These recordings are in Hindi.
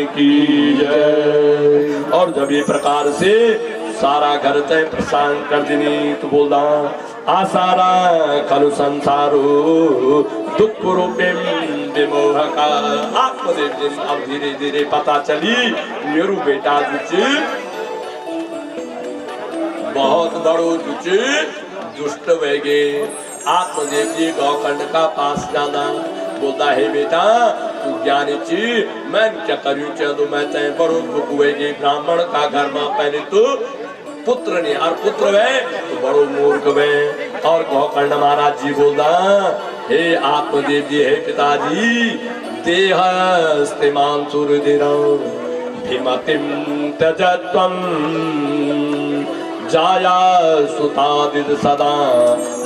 की जय। और जब ये प्रकार से सारा घर तय प्रशांत कर देनी तो बोला आसारा खलु संसारो दुख रूपे विमोहका। आत्मदेव जी अब धीरे धीरे पता चली मेरू बेटा बहुत बड़ो दुष्ट वेगे। आत्मदेव जी गौखंड का पास जाना बोलता है बेटा तू ज्ञानी ची मैं क्या करूँ तो मैं तय बड़ो दुख वेगे। ब्राह्मण का घर में पहले तो पुत्र ने और पुत्र वे तो बड़ो मूर्ख वे। और गौखंड महाराज जी बोलता हे आत्मदेव जी हे पिताजी देहस्तिमान सुरधिरं भीमतिं त्यजत्वं जाया सुतादिद सदा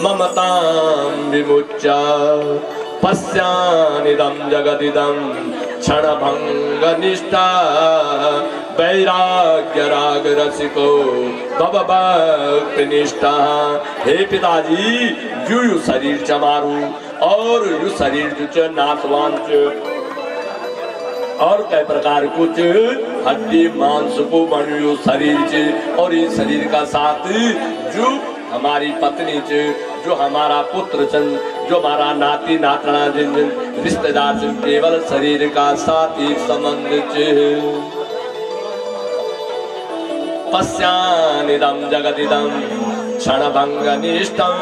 ममतां विमुच्य पश्यानिदं जगदिदं क्षणभंगनिष्ठा वैराग्य राग रसिको भव भक्ति निष्ठा। हे पिताजी यू शरीर चमारू और यू शरीर जो नाशवान और कई प्रकार कुछ हड्डी मांस को बनो शरीर च। और इस शरीर का साथ जो हमारी पत्नी च जो हमारा पुत्र चंद जो हमारा नाती नातना जिन रिश्तेदार से केवल शरीर का साथ ही संबंध च। पश्यानिदं जगदिदं क्षणभंगनिष्ठं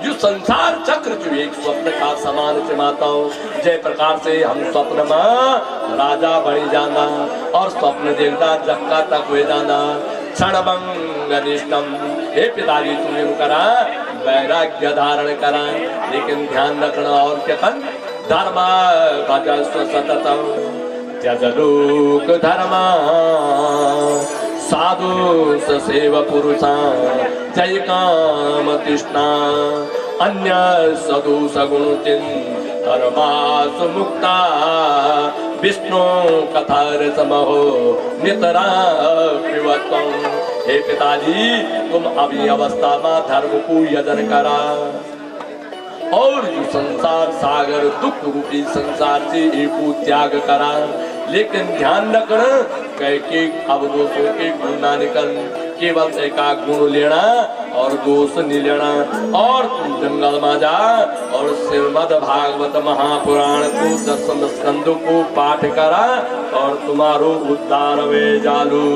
जो संसार चक्र जो एक स्वप्न का समान चमाताओं जय प्रकार से हम स्वप्न में राजा बन जाना और स्वप्न देखता जक्का तक हुए जाना क्षणभंगनिष्ठं। हे पिताजी तुम्हें करा वैराग्य धारण करा लेकिन ध्यान रखना और क्या कर धर्मा भजस्व सततम त्यज लोक धर्मा साधु ससेव पुरुषा जय काम तृष्णा अन्य सदु सगुण चिन्त मुक्ता विष्णु कथा रसमहो नितरा प्रियवत्वं। हे पिताजी तुम अभी अवस्था में धर्म को यजन करा और जो संसार सागर दुख रूपी संसार से एको त्याग करा। लेकिन ध्यान रखना के अब दोषों के गुण ना निकल केवल एका गुण लेना और दोष नहीं लेना। और तुम जंगल में जा और श्रीमद् भागवत महापुराण को 10 स्कंद को पाठ करा और तुम्हारो उद्धार वे जालू।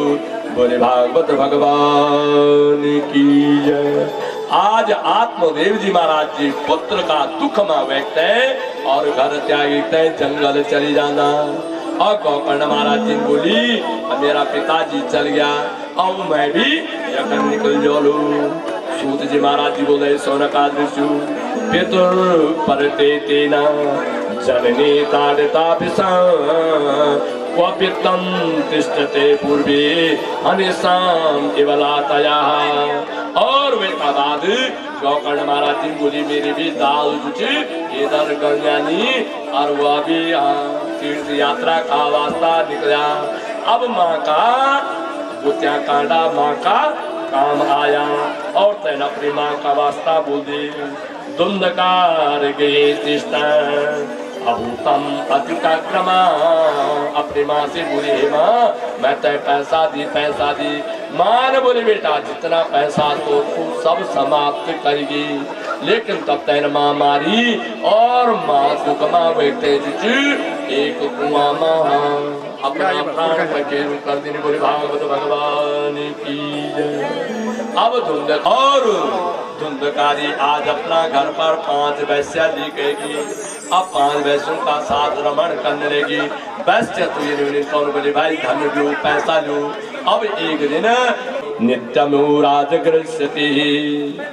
बोले भागवत भगवान की जय। आज आत्मदेव जी महाराज जी पुत्र का दुख में व्यक्त है और घर त्यागी जंगल चली जाना। और गौकर्ण महाराज जी बोली मेरा पिताजी चल गया अब मैं भी यकन निकल जालू। सूत जी महाराज जी बोले सोनका दृश्यु पितुर परते तेना जननी ताड़ता पिसा क्वपित्तं तिष्ठते पूर्वे अनिशाम केवलातया। और वे बाद गौकर्ण महाराज जी बोली मेरी भी दाल इधर गण्यानी और वह भी तीर्थ यात्रा का वास्ता निकला। अब माँ का बुत्या कांडा माँ का काम आया और तैन अपनी माँ का वास्ता बोल दी धुंधकार गए अभूतम अतिक्रमा। अपनी माँ से बोली हे माँ मैं तय पैसा दी। माँ ने बोली बेटा जितना पैसा तो सब समाप्त करेगी। लेकिन तब तैन माँ मारी और माँ दुख माँ बैठे एक कुआं माँ अपना प्राण पखेरु कर देने बोले भागवत भगवान की जय। अब धुंधकारी आज अपना घर पर 5 वैश्या ली गएगी। अब 5 वैश्यों का साथ रमण करने लगी। वैश्य तो ये कौन बोले भाई धन लो पैसा लो। अब एक दिन नित्यमो राजगृह्यति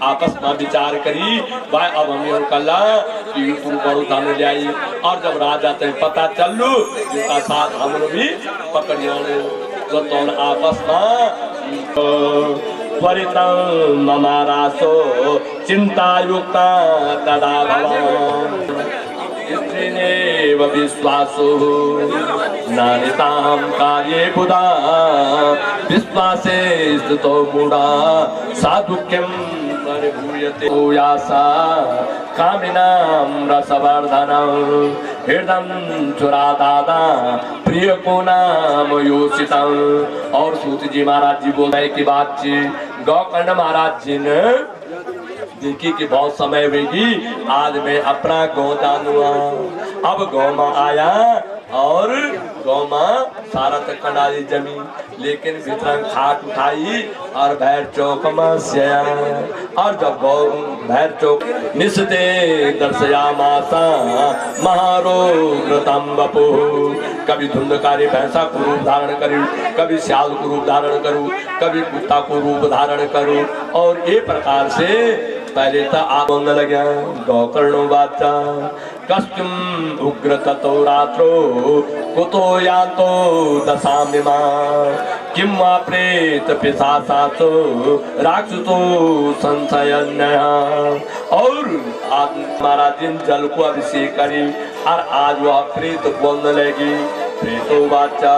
आपस में विचार करी भाई अब हम कला कि तुम बड़ो धन ले आई। और जब राजा ते पता चल लो जिसका साथ हम भी पकड़िया तो आपस में परितं ममारासो चिंता युक्ता तदा भवान् स्त्रीनेव विश्वासो नानितां कार्ये बुधा विश्वासे स्थितो मूढा साधुक्यं परिभूयते यासा कामिनां रसवर्धनं हृदय चुरा दादा प्रिय को नाम योषितम। और सूत जी महाराज जी बोल रहे की बात जी, गौकर्ण महाराज जी ने देखी कि बहुत समय होगी, आज मैं अपना गौदान हुआ। अब गौ माँ आया और गौ माँ सारा तक कंडाली जमी, लेकिन भीतर खाट उठाई और भैर चौक में सया। और जब गौ भैर चौक निस्ते दर्शया मासा महारोग्रतम बपु, कभी धुंधकारी भैंसा को रूप धारण करूं, कभी श्याल को रूप धारण करूं, कभी कुत्ता को रूप धारण करूं। और ये प्रकार से पहले तो आप बोलने लगे गौकर्णो वाचा कस्म उग्र ततो रात्रो कुतो यातो दशामिमा किम वा प्रेत पिशाचासो राक्षसो संशयन्यः। और आज महाराज दिन जल को अभिषेक करी और आज वह प्रेत बोलने लगी, प्रेतो वाचा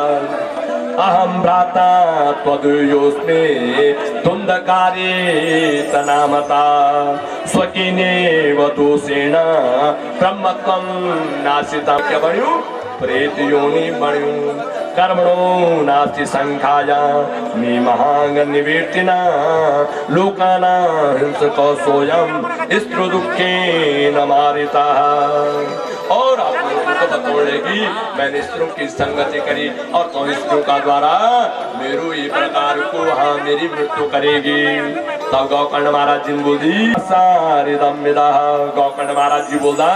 अहम भ्राता त्वदयोस्मे धुंधकारे तनामता स्वकीने वदोषेण ब्रह्मत्वं नाशितं। क्या बण्यु प्रेत योनि बण्यु कर्मणो नास्ति संख्याया मे महांग निवर्तिना लोकाना हिंसको सोयम स्त्रु दुखेन मारिता। और आप लोगों को बतौड़ेगी मैंने स्त्रों की संगति करी और तो स्त्रों का द्वारा मेरू ये प्रकार को हाँ मेरी मृत्यु करेगी। तब गौकर्ण महाराज जी बोली सारे दम्मिदा। गौकर्ण महाराज जी बोला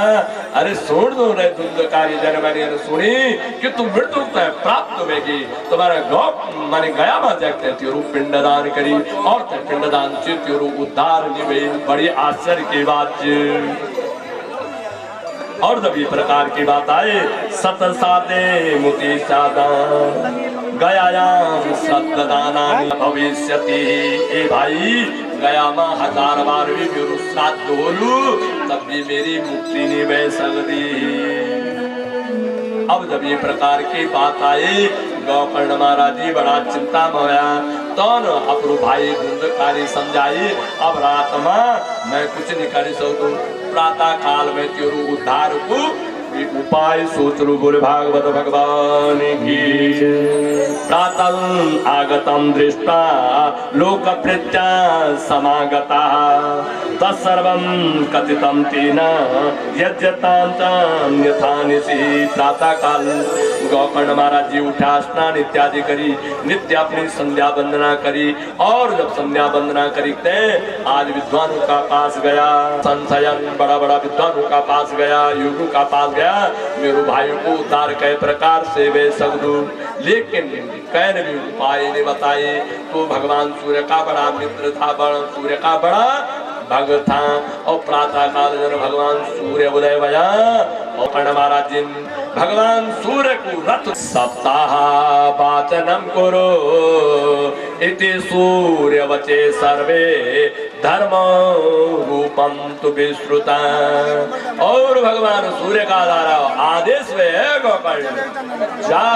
अरे सुन दो रे धुंधकारी जन, मैंने सुनी कि तुम मृत्यु प्राप्त होगी। तुम्हारा गौ माने गया मा जागते त्योरु पिंडदान करी और पिंडदान से त्योरु उद्धार निवे। बड़ी आश्चर्य की बात। और जब ये प्रकार की बात आए सत साधे मुति साधा गयायाम सद्दाना भविष्यति। ए भाई गया मां 1000 बार भी मेरू श्राद्ध बोलू तब भी मेरी मुक्ति नहीं बह सकती। अब जब ये प्रकार की बात आई गौकर्ण महाराज जी बड़ा चिंता में होया। तो अपरू भाई धुंधकारी समझाई अब रात में मैं कुछ नहीं कर सकूं, प्रातः काल में तेरू उद्धार को उपाय सोच रू। बोले भागवत भगवान की। प्रातः आगतम दृष्टा लोक प्रीत्या समागता तत्सर्वं कथितं तेन यज्ञतांतं यथा निशि। प्रातः काल गौकर्ण महाराज जी उठा, स्नान इत्यादि करी, नित्य अपनी संध्या वंदना करी। और जब संध्या वंदना करीते आज विद्वानों का पास गया, संशयन बड़ा बड़ा विद्वानों का पास गया, योगों का पास गया, मेरे भाई को उद्धार कई प्रकार से वे सकदू। लेकिन कैन भी उपाय ने बताए। तो भगवान सूर्य का बड़ा मित्र था, सूर्य का बड़ा भक्त था। और प्रातः काल जन भगवान सूर्य उदय भया और कर्ण महाराज जी भगवान सूर्य को रथ सप्ताह वाचनम करो इति सूर्य वचे सर्वे धर्म रूपम तु विश्रुता। और भगवान सूर्य का द्वारा आदेश में है गौकर्ण जा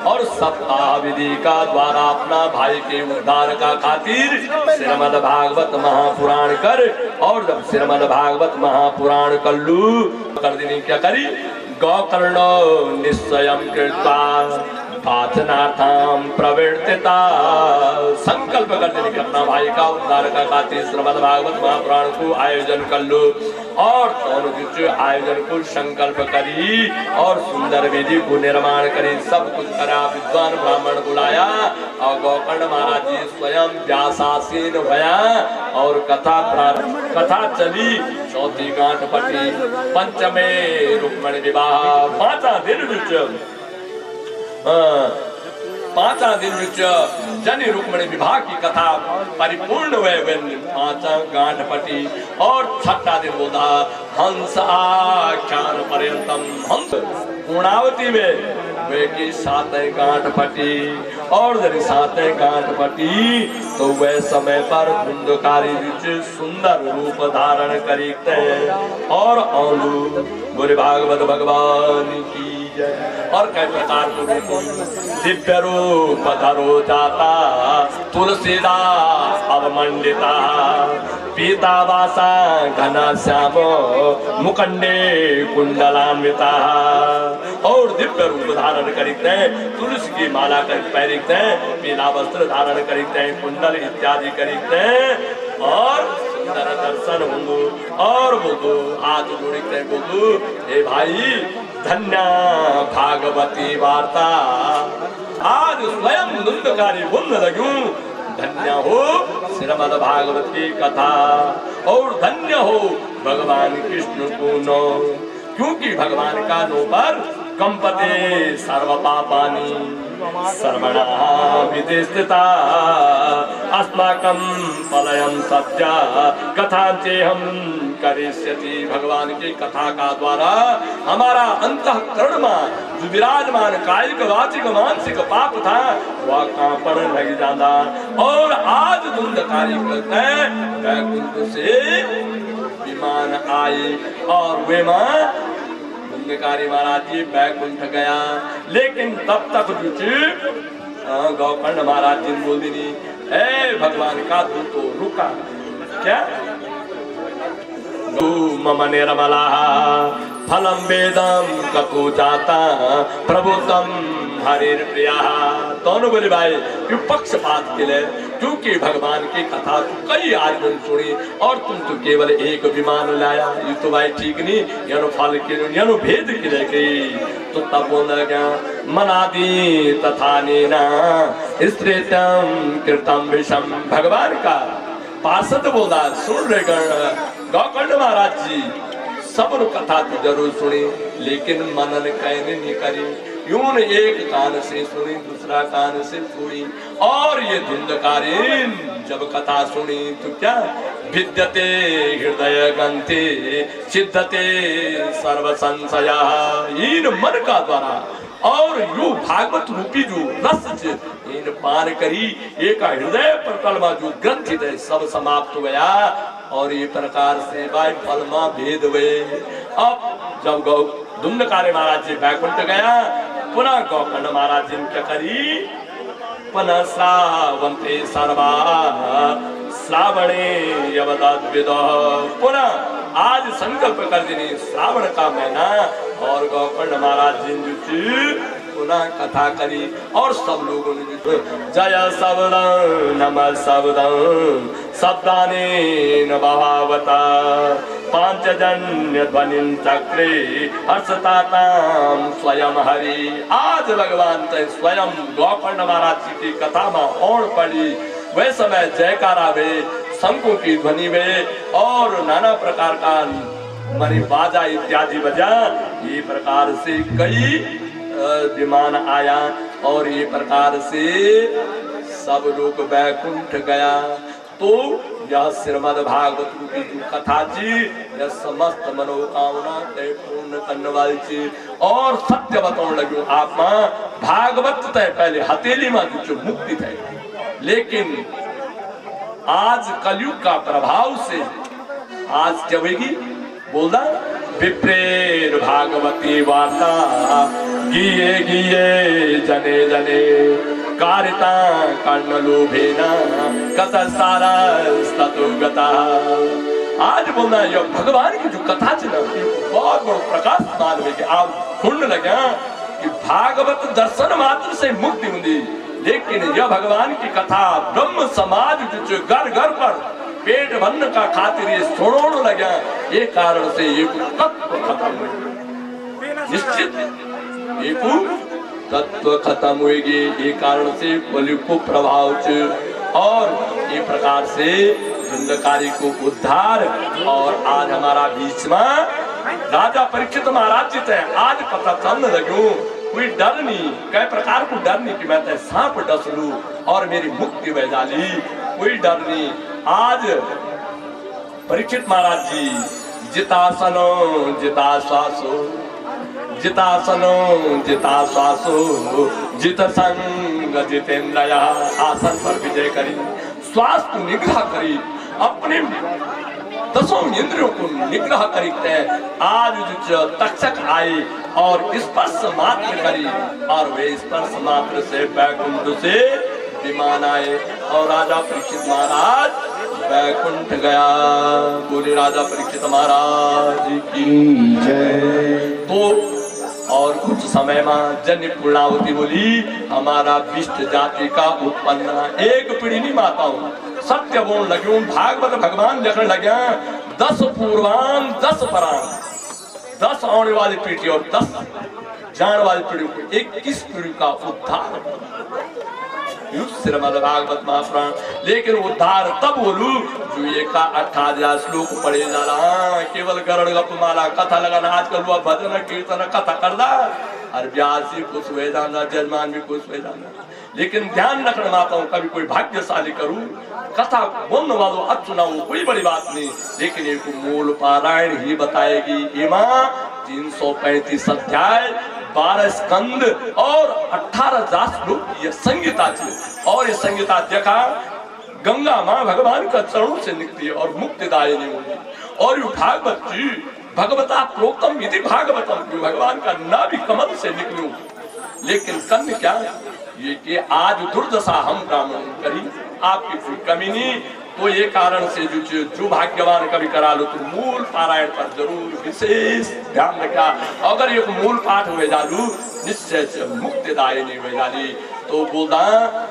और सप्ताह विधि का द्वारा अपना भाई के उद्धार का खातिर श्रीमद् भागवत महापुराण कर। और जब श्रीमद् भागवत महापुराण कर लू कर देनी क्या करी गौकर्ण निश्चयं कृत्वा पाचनार्थम प्रवर्तिता। संकल्प कर देने की अपना भाई का उद्धार का खातिर श्रीमद् भागवत महापुराण को आयोजन कर लो। और आयोजन को संकल्प करी और सुंदर विधि को निर्माण करी, सब कुछ करा, विद्वान ब्राह्मण बुलाया और गौकर्ण महाराज जी स्वयं व्यासासीन भया और कथा चली। चौथी गांठ पटी, पंचमे रुक्मणी विवाह, 5 दिन 5 दिन जनि रुक्मणी विवाह की कथा परिपूर्ण हुए 5 गांठ पटी। और 6ठा दिन बोला हंस आख्यान पर्यंतम। हंस पूर्णावती में वे की 7 गांठ पटी। और जब 7 गांठ पटी तो वह समय पर धुंधकारी सुंदर रूप धारण करते और बोले भागवत भगवान की। है। और कई प्रकार को दिव्य रूप धरो जाता तुलसीदास अवमंडिता पीतावासा घना श्याम मुकंडे कुंडलान्विता। और दिव्य रूप धारण करते हैं, तुलसी की माला कर पैरिकते हैं, पीला वस्त्र धारण करते हैं, कुंडल इत्यादि करते हैं और सुंदर दर्शन होंगो और बोलो हाथ जोड़ते बोलो हे भाई धन्य भागवती वार्ता। आज स्वयं नंदकारी बोलने लगूं धन्य हो श्रीमद् भागवत की कथा और धन्य हो भगवान कृष्ण को नो, क्योंकि भगवान का नो पर कंपते सर्व पापानि सर्वणा विदिष्टिता अस्माकं फलयं सत्य कथांचेहं करिष्यति। भगवान की कथा का द्वारा हमारा अंतःकरण में जो विराजमान कायिक वाचिक मानसिक पाप था वह कांपण लग जाता। और आज धुंधकारी कहते हैं वैकुंठ से विमान आए और वे मां धुंधकारी महाराज जी वैकुंठ गया, लेकिन तब तक गौकर्ण महाराज जी बोल दी भगवान का तू तो रुका क्या मम निर्मला फलम वेदम कपू जाता प्रभुतम हरिर प्रिया। दोनों बोले भाई क्यों पक्षपात के लिए, क्योंकि भगवान की कथा तो कई आदमी सुनी और तुम तो केवल एक विमान लाया, ये तो भाई ठीक नहीं, यानो फल के यानो भेद के लिए तो तब बोलने लगा मनादी तथा नीना स्त्रीतम कृतम विषम। भगवान का पार्षद बोला सुन रहे गौकर्ण महाराज जी सब कथा तो जरूर सुनी लेकिन मनन कहने नहीं करी, यूं एक कान से सुनी दूसरा कान से सुनी। और ये धुंधकारीन जब कथा सुनी तो क्या विद्यते हृदय गंते सिद्धते सर्व संशया। इन मन का द्वारा और यू भागवत रूपी जो रस इन पान करी एक हृदय पर कलमा जो ग्रंथित है सब समाप्त हो गया। और ये प्रकार से भाई फलमा भेद हुए। अब जब गौ धुंधकारी महाराज जी वैकुंठ गया पुनः गौकर्ण महाराज जी क्या करी पुनः श्रावंते सर्वा श्रावणे यवदद्विद। पुनः आज संकल्प कर देनी श्रावण का महीना और गौकर्ण महाराज जी पुनः कथा करी और सब लोगों ने जय शब्दं नमः शब्दं शब्दानेन भावता पांचजन्य ध्वनिं चक्रे हर्षतातां स्वयं हरि। आज भगवान ते स्वयं गौकर्ण महाराज जी की कथा में और पड़ी वह समय जयकारा वे शंखों की ध्वनि वे और नाना प्रकार का मरी बाजा इत्यादि बजा। ये प्रकार से कई विमान आया और ये प्रकार से सब लोग वैकुंठ गया। तो यह श्रीमद् भागवत रूपी जो कथा जी यह समस्त मनोकामना तय पूर्ण करने वाली चीज और सत्य बताने लगे आप भागवत तय पहले हथेली में जो मुक्ति थे, लेकिन आज कलयुग का प्रभाव से आज क्या होगी बोला विप्रेर भागवती वार्ता गिये गिये जने जने कारिता कर्ण लोभेना कत सारा स्तुगता। आज बोलना ये भगवान की जो कथा थी ना बहुत बड़ा प्रकाश मान में आप ढूंढने लगे कि भागवत दर्शन मात्र से मुक्ति मिली, लेकिन यह भगवान की कथा ब्रह्म समाज जो घर घर पर पेट भरने का खातिर ये सुनने लगा, ये कारण से ये तत्व खत्म हुए निश्चित ये तत्व खत्म हुएगी। ये कारण से कलयुग को प्रभाव और ये प्रकार से धुंधकारी को उद्धार। और आज हमारा बीच में राजा परीक्षित महाराज जी थे, आज पता चलने लगे कोई डर नहीं, कई प्रकार को डर नहीं कि मैं तो सांप डस लूं और मेरी मुक्ति बह जाली, कोई डर नहीं। आज परीक्षित महाराज जी जितासनो जिताश्वासो जितासनो जिताश्वासो जित संग जितेंद्रया। आसन पर विजय करी, श्वास को निग्रह करी, अपने दसों इंद्रियों को निग्रह करते हैं। आज जो तक्षक आए और स्पर्श मात्र करी और वे स्पर्श मात्र से बैकुंठ से विमान आए और राजा परीक्षित महाराज बैकुंठ गया। बोले राजा परीक्षित महाराज की जय। तो और कुछ समय में जन्य पूर्णावती बोली हमारा विष्ट जाति का उत्पन्न एक पीढ़ी नहीं माता हूँ सत्य बोल लगे भागवत भगवान लिखने लगे 10 पूर्वान 10 परान 10 आने वाली पीढ़ी और 10 जाने वाली पीढ़ी को 21 पीढ़ी का उद्धार श्रीमद् भागवत महापुराण। लेकिन उद्धार तब बोलू जो ये का 18 श्लोक पढ़े जाला केवल गरुड़ गप माला कथा लगाना आजकल वो भजन कीर्तन कथा करना और व्यास जी खुश हुए जाना जजमान भी खुश हुए जाना। लेकिन ध्यान रखना माता हूँ कभी कोई भाग्यशाली करूँ कथा बोलने वालों अच्छा हो कोई बड़ी बात नहीं। लेकिन एक मूल पारायण ही बताएगी इमा 335 अध्याय 12 स्कंद और 18 श्लोक ये संगीता थी और ये संगीता देखा गंगा माँ भगवान का चरणों से निकली है और मुक्तिदायिनी होगी। और ये भागवत जी भगवता प्रोक्तम यदि भागवतम भगवान का नाभि कमल से निकलूं। लेकिन कन्या क्या ये कि आज दुर्दशा हम ब्राह्मण करी आपकी कोई कमी नहीं। तो ये कारण से जो भाग्यवान कभी करा लो तो मूल पारायण पर जरूर विशेष ध्यान रखा। अगर एक मूल पाठ हुए जालू निश्चय से मुक्तिदायिनी हुए जाली। तो बोलना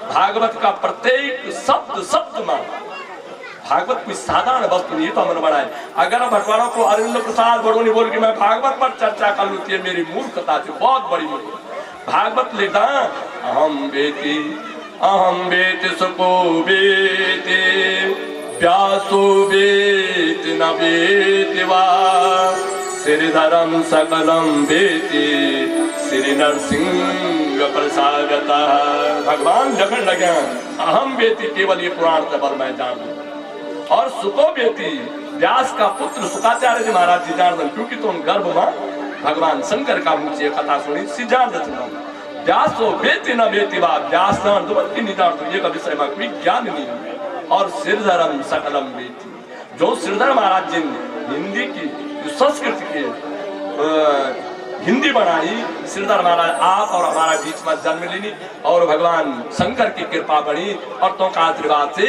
भागवत का प्रत्येक शब्द शब्द में भागवत कोई साधारण वस्तु नहीं तो मन बढ़ाए। अगर भटवाड़ा को अरविंद प्रसाद बड़ोनी बोल के मैं भागवत पर चर्चा कर लूँ ये मेरी मूर्खता थी बहुत बड़ी मूर्खता। भागवत लिखता अहम बेति सुको बेति व्यासो बेति न बेति वा श्रीधरम सकलम बेति श्री नरसिंह प्रसादता। भगवान जगन लगे अहम बेति केवल ये पुराण तबर मैं जानू और सुको बेति व्यास का पुत्र सुकाचार्य जी महाराज जी जान क्योंकि तुम गर्भ में भगवान शंकर का मुझे ये कथा सुनी सिद्धांत व्यासो बेति न बेति वा व्यास ये का विषय में कोई ज्ञान नहीं। और श्रीधरम सकलम बेति जो श्रीधर महाराज जी ने हिंदी की जो संस्कृत की हिंदी बनाई श्रीधर महाराज आप और हमारा बीच में जन्म लेनी और भगवान शंकर की कृपा बनी और तो का आशीर्वाद से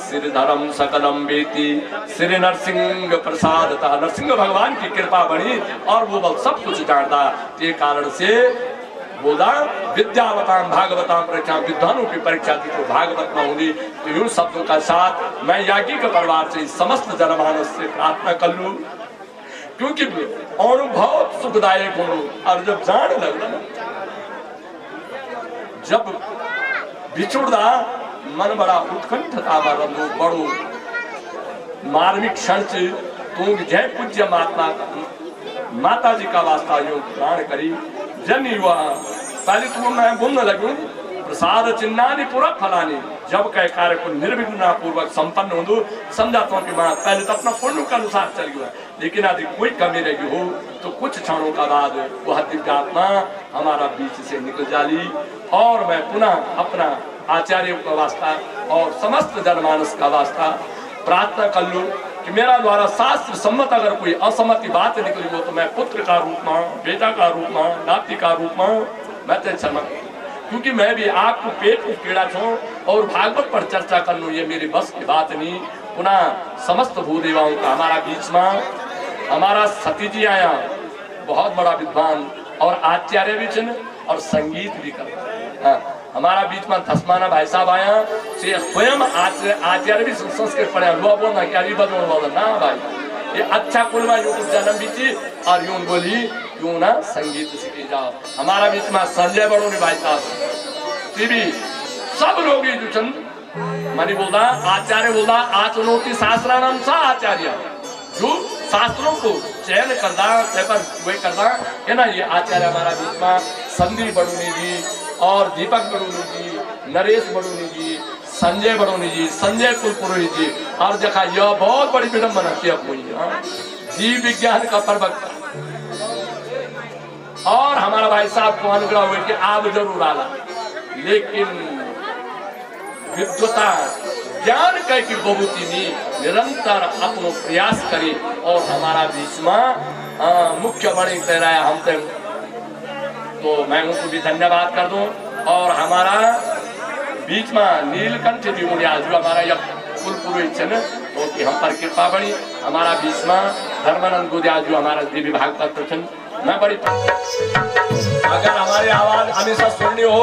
श्रीधरम सकलम बेति श्री नरसिंह प्रसाद नरसिंह भगवान की कृपा बनी और वो बल सब कुछ जानता। ये कारण से बोला विद्यावताम भागवताम परीक्षा विद्वानों की परीक्षा थी तो भागवत में होगी। तो यूं शब्दों का साथ मैं याज्ञिक के परिवार से समस्त जनमानस से प्रार्थना कर लूं क्योंकि अनुभव सुखदायक हो। और जब जान लगना जब बिछुड़ा मन बड़ा उत्कंठता में बड़ो मार्मिक क्षण से तू जय पूज्य माता जी का वास्ता योग प्राण करी जन युवा पहले तो मैं बोलने लगूं प्रसाद चिन्हानी पूरा फलानी जब कह कार्य को निर्विघ्न पूर्वक संपन्न हो दो समझाता हूँ कि मैं पहले तो अपना पुण्य के अनुसार चल गया। लेकिन यदि कोई कमी रही हो तो कुछ क्षणों का बाद वह दिव्यात्मा हमारा बीच से निकल जाली और मैं पुनः अपना आचार्यों का वास्ता और समस्त जनमानस का वास्ता प्रार्थना कर लूं कि मेरा द्वारा शास्त्र सम्मत अगर कोई असम्मति बात निकली हो तो मैं पुत्र का रूप में बेटा का रूप में नाती का रूप में मैं क्षमा क्योंकि मैं भी आपको पेट को कीड़ा छूं और भागवत पर चर्चा कर लूं ये मेरी बस की बात नहीं। पुनः समस्त भूदेवाओं का हमारा बीच में हमारा सती जी आया बहुत बड़ा विद्वान और आचार्य भी चिन्ह और संगीत भी करता हमारा बीच में धसमाना भाई साहब आया से स्वयं आचार्य भी संस्कृत पढ़े हुआ बोलना क्या बदल बोला ना भाई ये अच्छा कुल में यूं जन्म बीती और यूं बोली क्यों ना संगीत सीखे जाओ। हमारा बीच में संजय बड़ोनी भाई साहब टीवी सब लोग जो चंद मनी बोलता आचार्य बोलता आचनोति शास्त्राणाम सा आचार्य जो शास्त्रों को चयन करता वे करता है ना। ये आचार्य हमारा बीच में संदीप बड़ोनी जी और दीपक बड़ोनी जी नरेश बड़ोनी जी संजय बड़ोनी जी संजय कुलपुरोहित जी और देखा यह बहुत बड़ी विडम्बना किया हुई जीव विज्ञान का प्रवक्ता और हमारा भाई साहब को अनुग्रह हुए कि आप जरूर आला लेकिन विद्वता ज्ञान कह की बहुती नहीं निरंतर अपनो प्रयास करी और हमारा बीच में मुख्य बड़ी तेरा हम तो मैं उनको भी धन्यवाद कर दूं। और हमारा बीच में नीलकंठ जी मुनिया जो हमारा यह कुल पुरोहित है तो कि हम पर कृपा बड़ी। हमारा बीच में धर्मानंद गुदिया जो हमारा देवी भाग का मैं बड़ी अगर हमारी आवाज हमेशा सुननी हो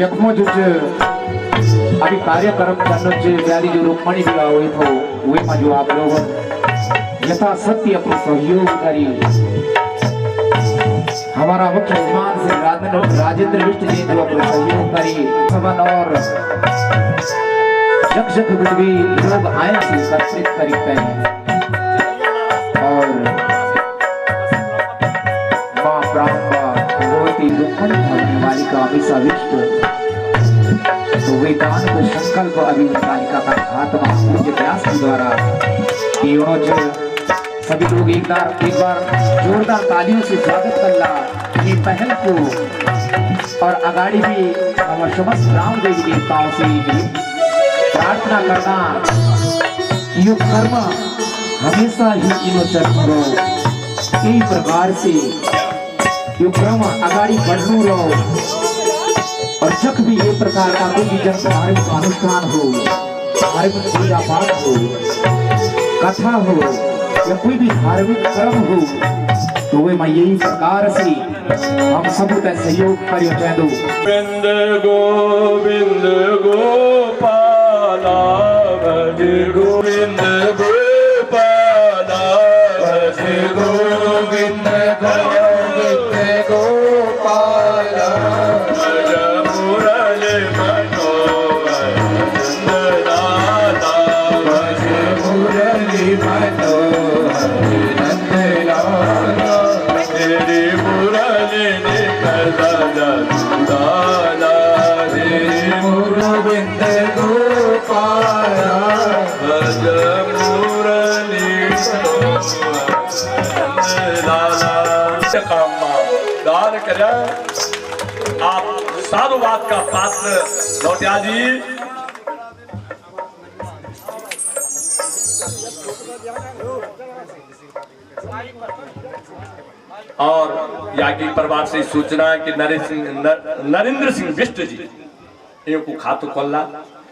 यखमो जो अभी कार्यक्रम करने व्याधि जो रुक्मणी विवाह हुए थे वे में जो आप लोग यथा सत्य अपने सहयोग करी हमारा मुख्य मेहमान से राजेंद्र विष्ट जी जो अपने सहयोग करी भवन और जग जग भी लोग आए से एकत्रित करते हैं और माँ ब्रह्मा भगवती रुक्मणी भगवान वाली का हमेशा विष्ट तो वे दान को संकल्प अभी कालिका का आत्मा पूज्य व्यास के द्वारा सभी लोग एक बार जोरदार तालियों से स्वागत करला ये पहल को और अगाड़ी भी हम समस्त राम देवी देवताओं से प्रार्थना करना यो कर्म हमेशा ही इनोचन करो कई प्रकार से यो क्रम अगाड़ी बढ़ू रहो और जब भी ये प्रकार का कोई जन धार्मिक अनुष्ठान हो धार्मिक पूजा पाठ हो कथा हो या कोई भी धार्मिक कर्म हो तो वे मैं यही प्रकार से हम सब का सहयोग करियो चाहे दो गोविंद गोपाला भजे गोविंद गोपाला भजे गोविंद गोविंद गोपाला दान करें आप साधुवाद का पात्र लौटिया जी और याज्ञिक परिवार से सूचना है कि नरेंद्र सिंह बिष्ट जी इनको खातु खोलना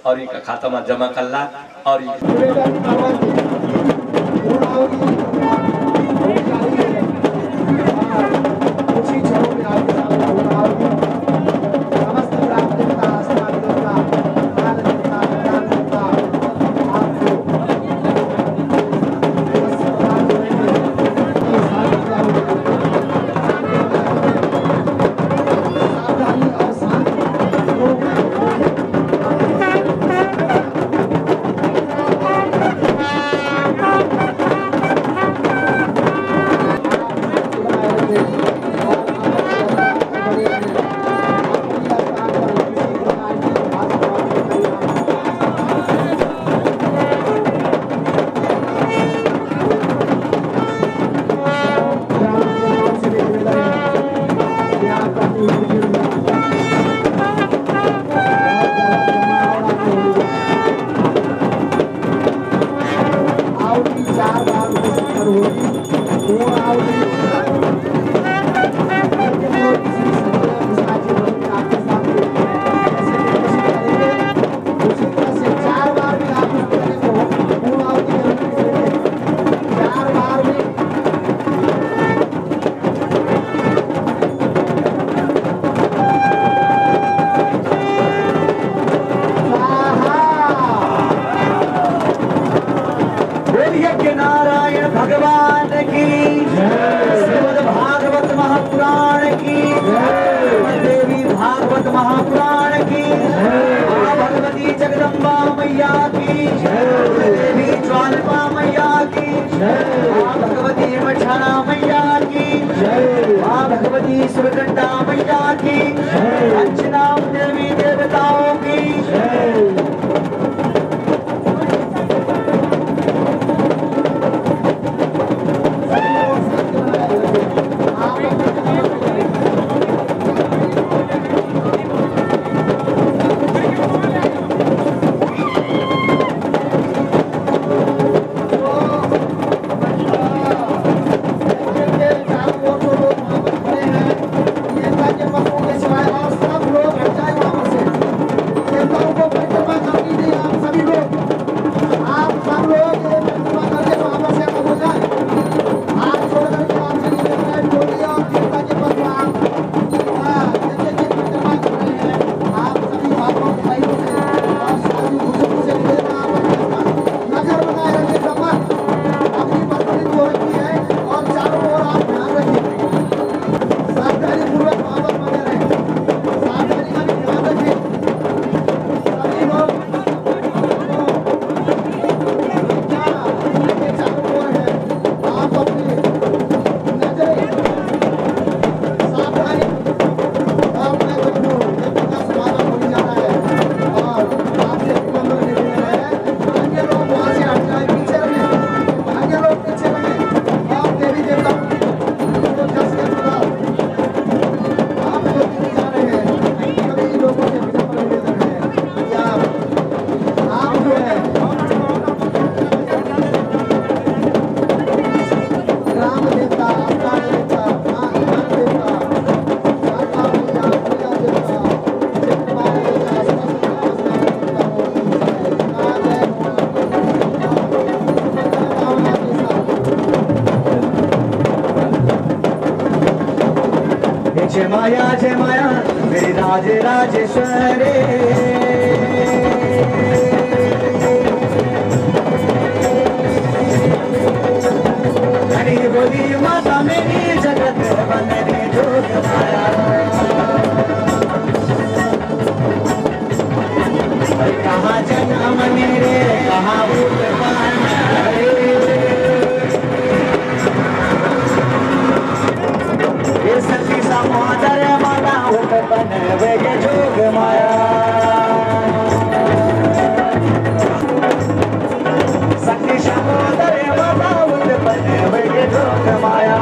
और इनका खाता में जमा करना और जय माया मेरी राज राजेश्वरी हरी बोली माता मेरी जगत बनने जोग माया कहाँ जन्म मेरे कहाँ भूत ये सती समुद्र माता उठ बनवे ये जोग माया सती समुद्र माता उठ बनवे ये जोग माया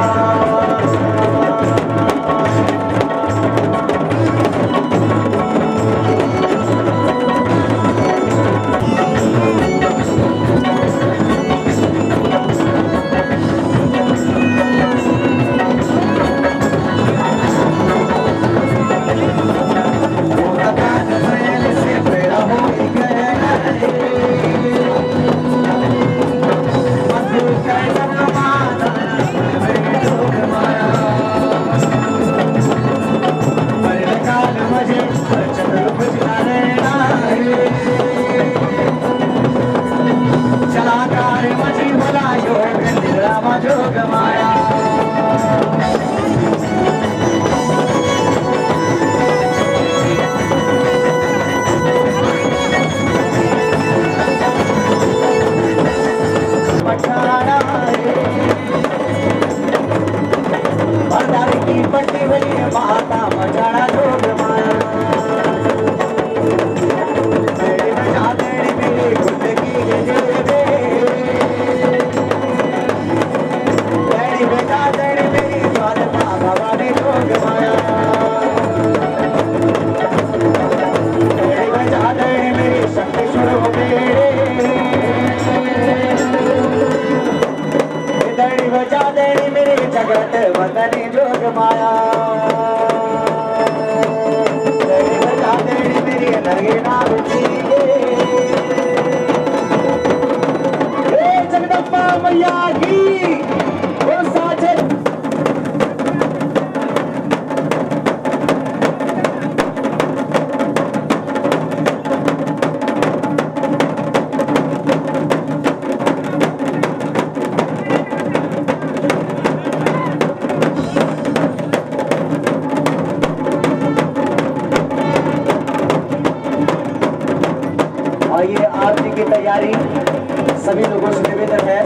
सभी लोगों से निवेदन है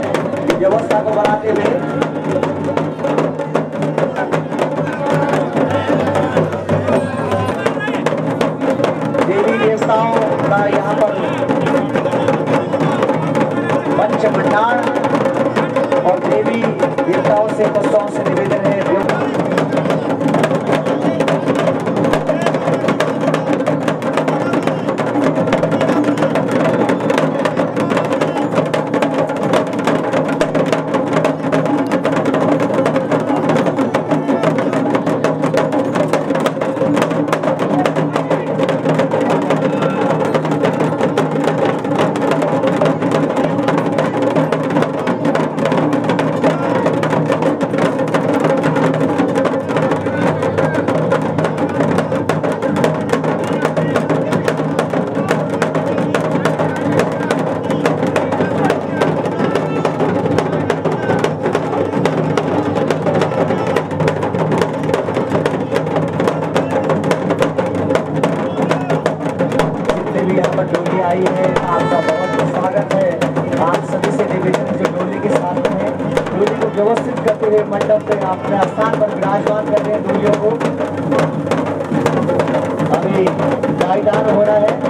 कि व्यवस्था को बनाते हुए देवी देवताओं का यहाँ पर पंच भंडार और देवी देवताओं से वस्तुओं से निवेदन है आई है। आपका बहुत स्वागत है। आप सभी से निवेदन जो डोली के साथ में है, डोली को व्यवस्थित करते हुए मंडप पे अपने स्थान पर विराजमान कर रहे हैं डोलियों को। अभी गायदान हो रहा है।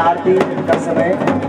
आरती का समय।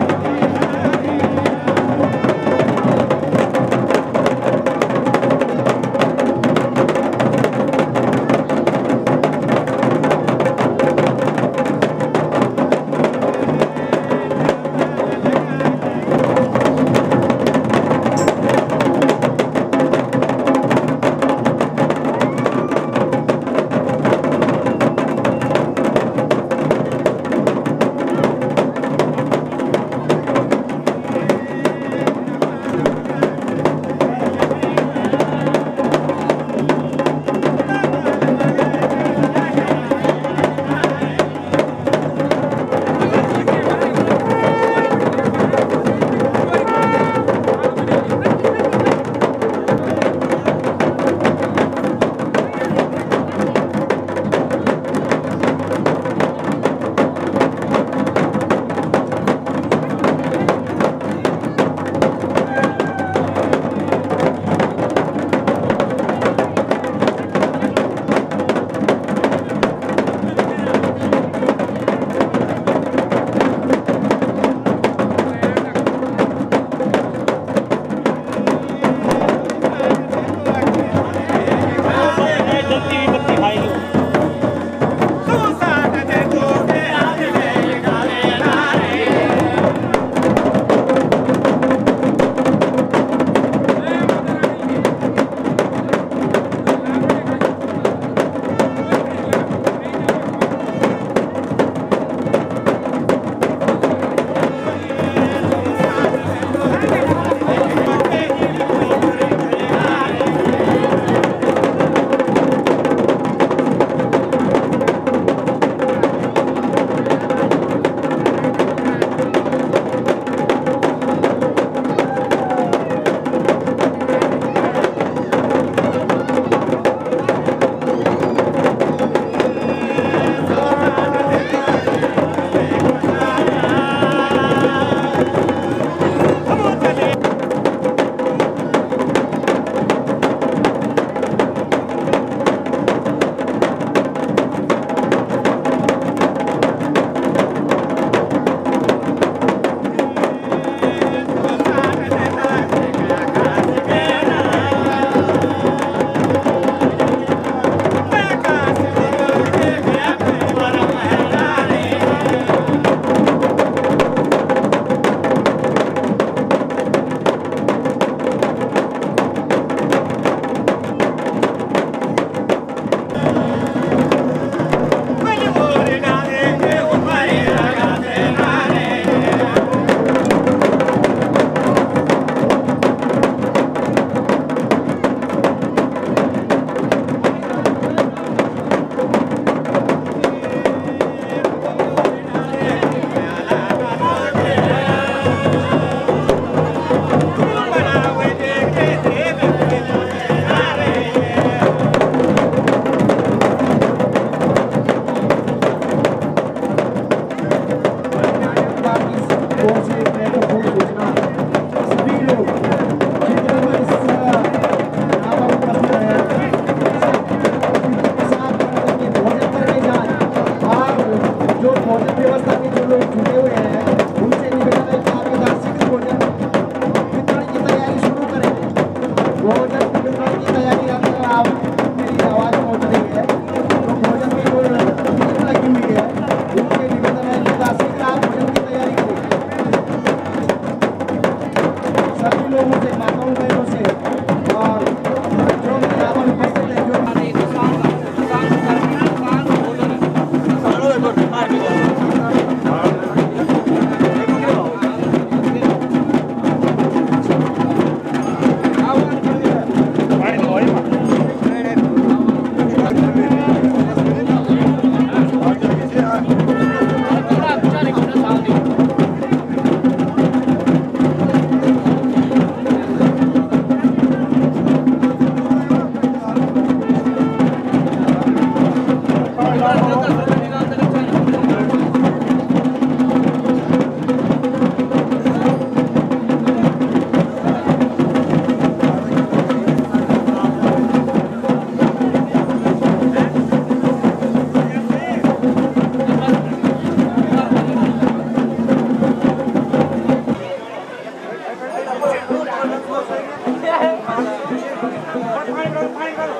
₹100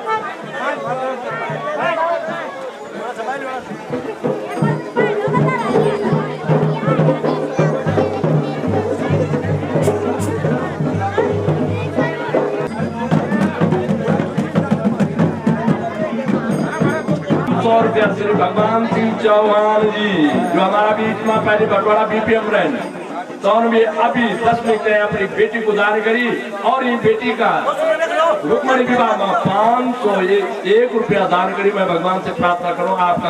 श्री भगवान सिंह चौहान जी जो हमारा बीच में पहले बटवाड़ा बीपीएम रहे तो उन्होंने अभी 10 मिनट में अपनी बेटी को दान करी और ये बेटी का रुक्मणी विवाह में 501 रुपया दान करी। मैं भगवान से प्रार्थना करूं आपका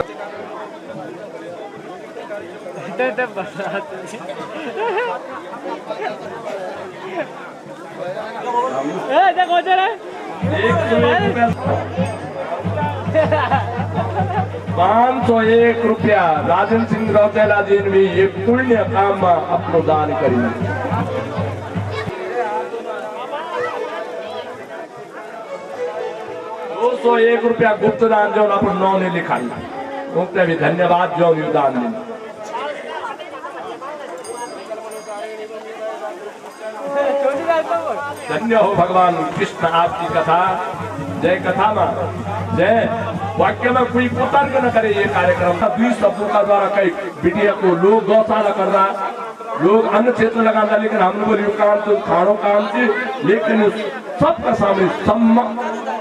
₹501 राजन सिंह रौतेला जी ने ये पुण्य काम में अपनो दान करी। ₹201 गुप्त दान जो अपन नौ ने लिखाई उनके भी धन्यवाद जो योगदान दी। धन्य हो भगवान कृष्ण आपकी कथा जय कथा में जय वाक्य में कोई कुतर्क न करे। ये कार्यक्रम था 20 शब्दों का द्वारा कई बिटिया को लोग गौशाला कर रहा लोग अन्य क्षेत्र लगाता लेकिन हमने बोली काम तो खानो काम थी लेकिन सबका सामने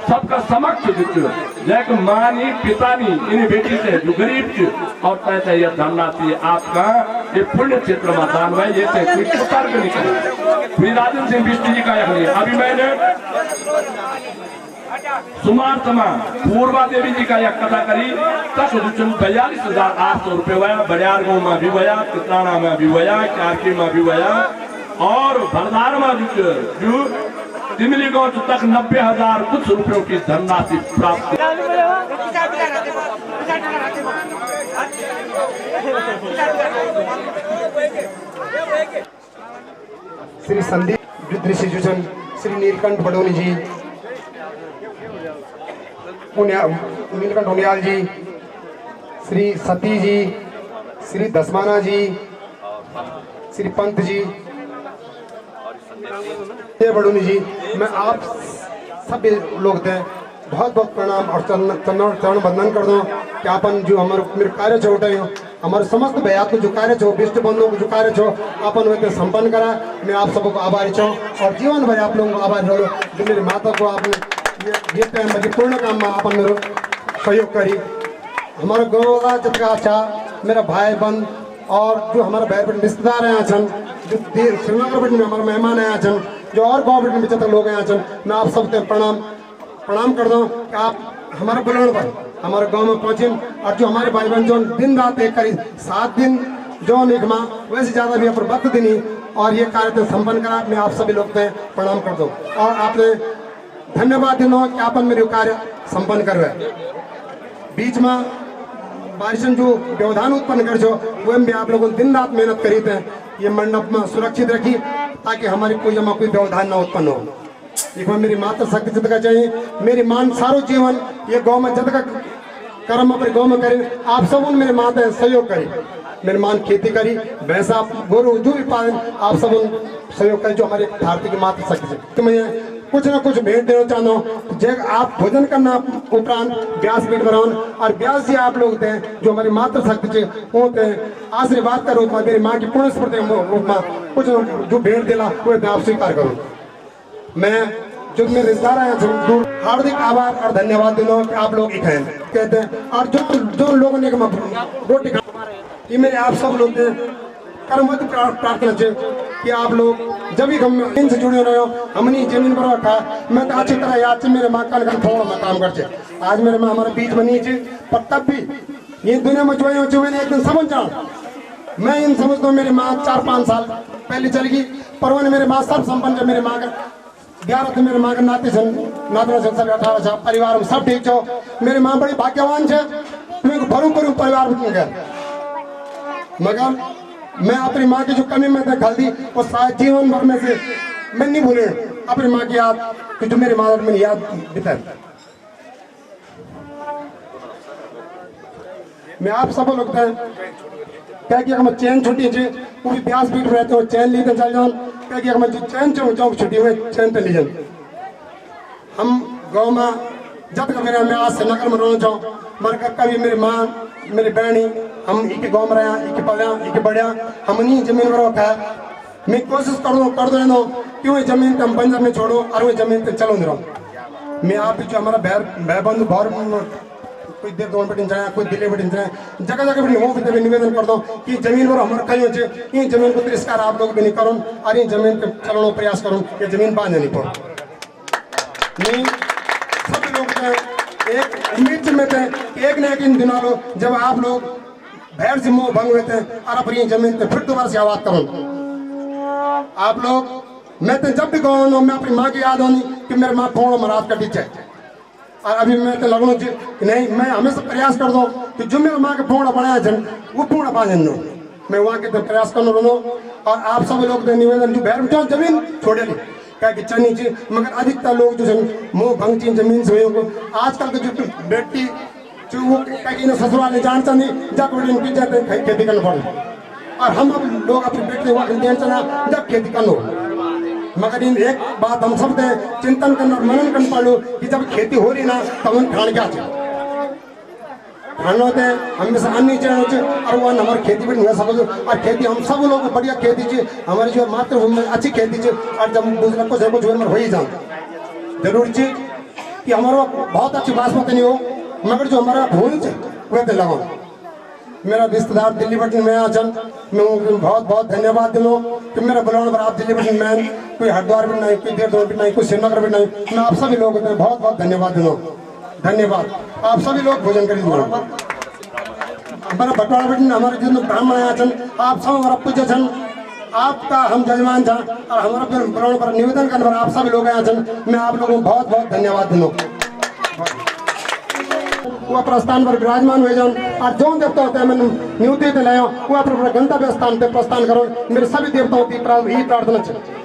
सबका समक्ष जैक माँ नी पिता नी इन बेटी से जो गरीब थी और कहते ये धनना थी आपका ये पुण्य क्षेत्र में दान भाई ये से कोई कुतर्क नहीं करे। राजन सिंह बिष्ट जी का अभी मैंने सुमार तमा पूर्वा देवी जी का एक कथा करी 42,800 रुपये वया बड़ियार गाँव में भी वया कितना में भी वया कार्की में भी वया और भरदार में जो तिमली गाँव तक 90,000 कुछ रुपयों की धनराशि प्राप्त। श्री संदीप रुद्र शिशुचन श्री नीलकंठ बडोनी जी नीलकंठ उनियाल जी श्री सती जी श्री दसमाना जी श्री पंत जी बडोनी जी मैं आप सभी लोग थे बहुत बहुत प्रणाम और चरण बंदन कर दो कि अपन जो मेरे कार्य छो उठे हमारे समस्त भैया जो कार्य छो विष्ट बंधु जो कार्य छो अपन वे संपन्न करा। मैं आप सबको आभारी छो और जीवन भर आप लोगों को आभारी रहो जो मेरी माता को आपने ये टाइम में पूर्ण काम में अपन मेरे सहयोग करी। हमारे गाँव का जितना अच्छा मेरा भाई बंद और जो हमारा भाई बहन रिश्तेदार हैं छन जो श्रीनगर में हमारे मेहमान हैं छन जो और गाँव में जितने लोग हैं छन मैं आप सबके प्रणाम कर दूँ कि आप हमारे बुलाने पर हमारे गांव में पहुंचे और जो हमारे भाई बहन जो दिन रात एक करी 7 दिन जो निगमा वैसे ज़्यादा भी अपन वक्त दिनी और ये कार्य संपन्न करा। मैं आप सभी लोग पे प्रणाम कर दूँ और आपने धन्यवाद देना कि आपन मेरे कार्य संपन्न करवाए। बीच में बारिशन जो व्यवधान उत्पन्न कर जो वो भी आप लोगों दिन रात मेहनत करी थे ये मंडप में सुरक्षित रखी ताकि हमारी कोई व्यवधान न उत्पन्न हो। एक मेरी माता शक्ति जितका चाहिए मेरी मान सारो जीवन ये गांव में जितका कर्म अपने गांव में करे आप सब उन मेरे माता सहयोग करी मेरी मान खेती करी भैंसा गोरू जो भी पालन आप सब उन सहयोग करी जो हमारे भारतीय की माता शक्ति तो मैं कुछ ना कुछ भेंट देना चाहता हूँ। जब आप भोजन करना उपरांत ब्यास पीठ बनाओ और ब्यास जी आप लोग थे जो हमारी मातृ शक्ति वो थे आशीर्वाद का रूप में मेरी माँ की पुण्य स्मृति रूप में कुछ जो भेंट देला वो आप स्वीकार करूँ। मैं जो मेरे रिश्तेदार हैं दूर हार्दिक आभार और धन्यवाद देना कि आप लोग कहते हैं और जो लोगों ने रोटी ये मेरे आप सब लोग कर्मवती प्रार्थना है कि आप लोग जब भी हम इनसे जुड़े रहे हो हमने जमीन पर रखा मैं तो अच्छी तरह याद से मेरे माँ का थोड़ा मैं काम करते आज मेरे माँ हमारे बीच में नहीं थे पर तब भी ये दुनिया में जो मैंने एक दिन समझ जाऊँ मैं इन समझता हूँ मेरी माँ 4-5 साल पहले चल गई पर उन्होंने मेरे माँ सब संपन्न है मेरे माँ का 11 थे मेरे माँ के नाते सब 18 साल परिवार में सब ठीक छो मेरी माँ बड़ी भाग्यवान है मैं भरू करूँ परिवार में मगर मैं अपनी माँ की जो कमी में खल दी वो शायद जीवन भर में से मैं नहीं भूले अपनी माँ की याद कि जो मेरी माँ मैंने याद बिता मैं आप सब लोग क्या कि हम चैन छुट्टी है वो भी ब्यास पीठ रहते हो चैन लेते चल जाओ क्या कि हम चैन छुट्टी हुए चैन पे लीजिए हम गाँव में जब तक मैं आज से नगर में रहना चाहूँ मर कभी मेरी माँ मेरी बहनी हम एक गाँव में रहा एक पलिया एक बढ़िया हम नहीं जमीन पर रखा है मैं कोशिश कर दो क्यों ये जमीन पे हम बंजर में छोड़ो और वो जमीन पे चलो रहो मैं आप जो हमारा भाई बंधु बहुत कोई देर दो बैठे जाए कोई दिल्ली बैठे जाए जगह जगह बैठे वो भी निवेदन कर दो कि जमीन पर हमारे कहीं हो ये जमीन को तिरस्कार आप लोग भी नहीं करो और ये जमीन पे चलाने प्रयास करो ये जमीन बांधने नहीं पड़ो नहीं सब लोग एक उम्मीद में थे एक न एक इन दिनों लो जब आप लोग भैर से मुंह भंग हुए थे और अपनी जमीन पे फिर दोबारा से आवाज करो आप लोग मैं तो जब भी कहूँ मैं अपनी माँ की याद होनी कि मेरी माँ फोड़ महाराज का टीचर और अभी मैं तो लगूँ नहीं मैं हमेशा प्रयास कर दो कि जो मेरे माँ के पूर्ण बनाया जन वो पूर्ण पा जन दो मैं वहाँ के तो प्रयास करना रहो और आप सब लोग तो निवेदन जो भैर जो जमीन छोड़े नहीं क्या कि चनी चाहिए मगर अधिकतर लोग जो मुँह भंग चाहिए जमीन से को आजकल के जो बेटी जो वो कहीं ससुराल नहीं जानता नहीं जब बड़ी उनकी जाते खेती करना पड़े और हम अब लोग अपनी बेटी को चला जब खेती करना मगर इन एक बात हम सब चिंतन करना मनन करना पड़ो कि जब खेती हो रही ना तब हम खान क्या खाना होते हैं हमेशा अन्य चाहिए और वो हमारी खेती भी नहीं समझो और खेती हम सब लोग बढ़िया खेती चाहिए हमारी जो मातृभूमि अच्छी खेती चाहिए और जब दूसरा कुछ हो ही जाओ जरूर चाहिए कि हमारा बहुत अच्छी बासमती नहीं हो मगर जो हमारा भूल चाहिए वह तो लगाओ मेरा रिश्तेदार दिल्ली बटन में आचन मैं उनको बहुत बहुत धन्यवाद दिलो कि मेरा बुलाने पर आप दिल्ली बटन में कोई हरिद्वार भी नहीं कोई देवदौर भी नहीं कोई श्रीनगर भी नहीं मैं आप सभी लोगों को बहुत बहुत धन्यवाद दिलो धन्यवाद आप सभी लोग भोजन करें हमारा बटवाड़ा बटन हमारे जितने ब्राह्मण आचन आप सब हमारा पूज्य छन आपका हम जजमान था और हमारा बुलाने पर निवेदन करने पर आप सभी लोग आचन मैं आप लोगों को बहुत बहुत धन्यवाद दिलो वो प्रस्थान पर विराजमान हुए जाऊँ और जो देवता होते हैं मैंने नियुक्ति ते लाया वो अपने गंतव्य स्थान पे प्रस्थान करो मेरे सभी देवताओं की यही प्रार्थना चाहिए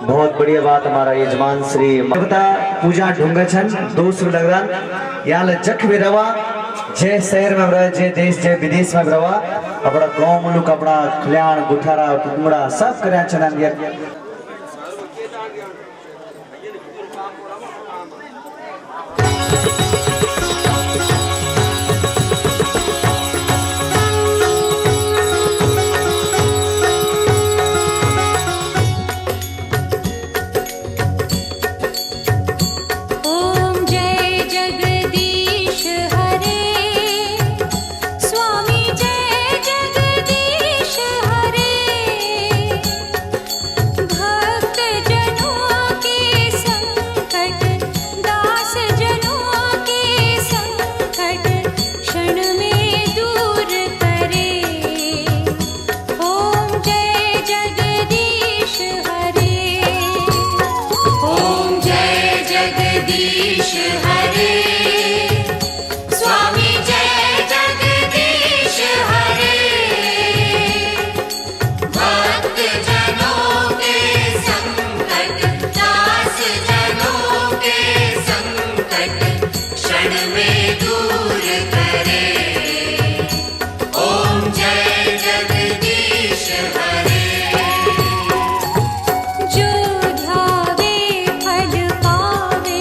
बहुत बढ़िया बात हमारा यजमान श्री देवता पूजा ढूंगछन दोस्त लगरन याल जख भी रवा जय शहर में रह जय देश जय विदेश में रवा अपना गांव मुलुक अपना कल्याण गुठारा टुकड़ा सब करया चलन जो ध्यावे फल पावे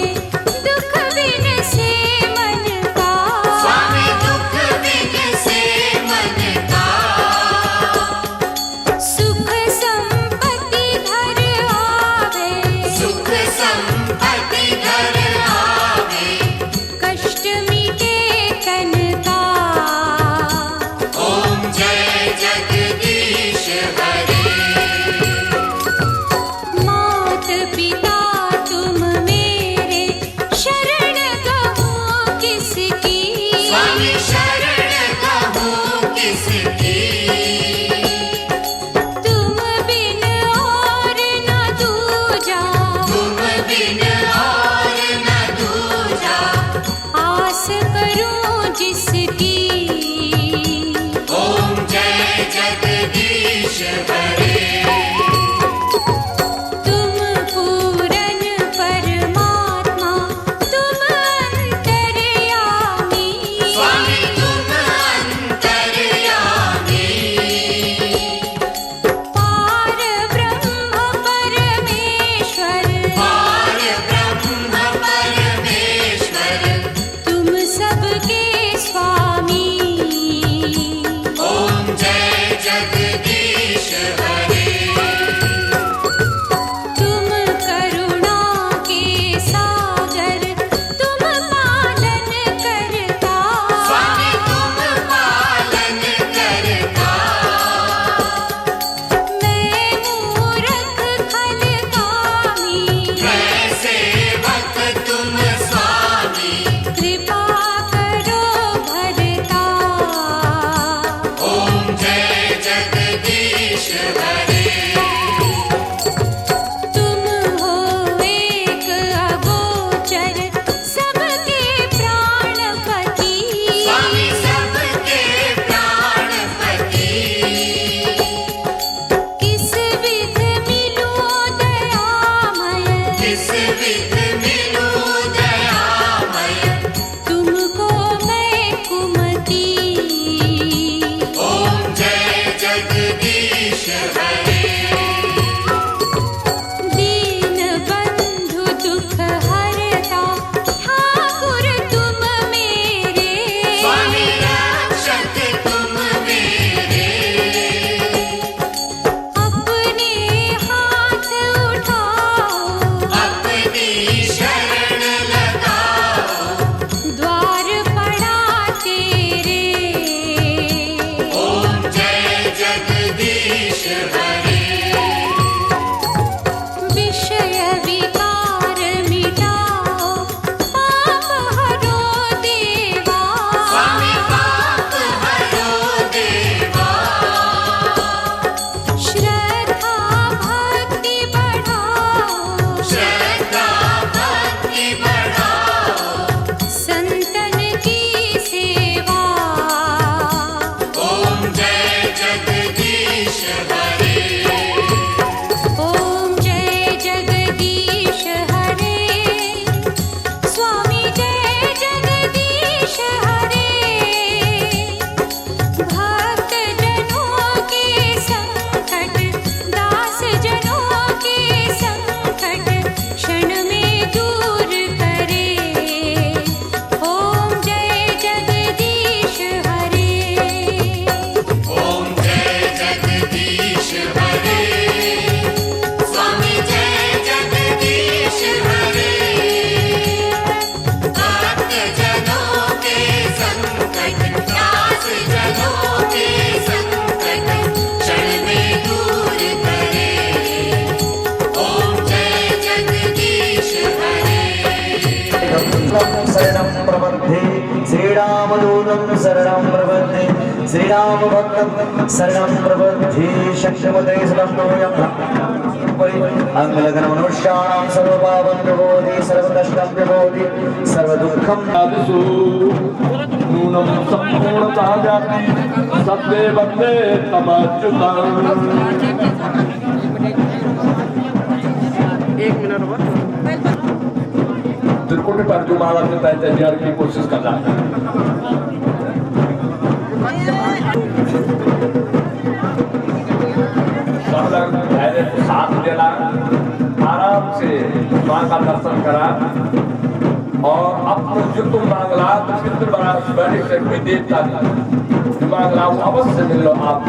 श्रीरामदूतं शरणं प्रपद्ये श्रीरामभक्तं शरणं प्रपद्ये शक्तिमते सुदम्नोऽयं अंगलग्नमनुष्याणां सर्वपापं विभोति सर्वकष्टं विभोति सर्वदुःखं आदिषु नूनं सम्पूर्णता जाति सत्ये वन्दे तमच्युतम्। त्रिकुटी पर जो माला से तैयार की कोशिश कर रहा है। सब लोग धैर्य के साथ देना, आराम से मां का दर्शन करा और अपने जो तुम मांगला तो पितृ बना बैठे से कोई देवता नहीं मांगला वो अवश्य मिल लो आप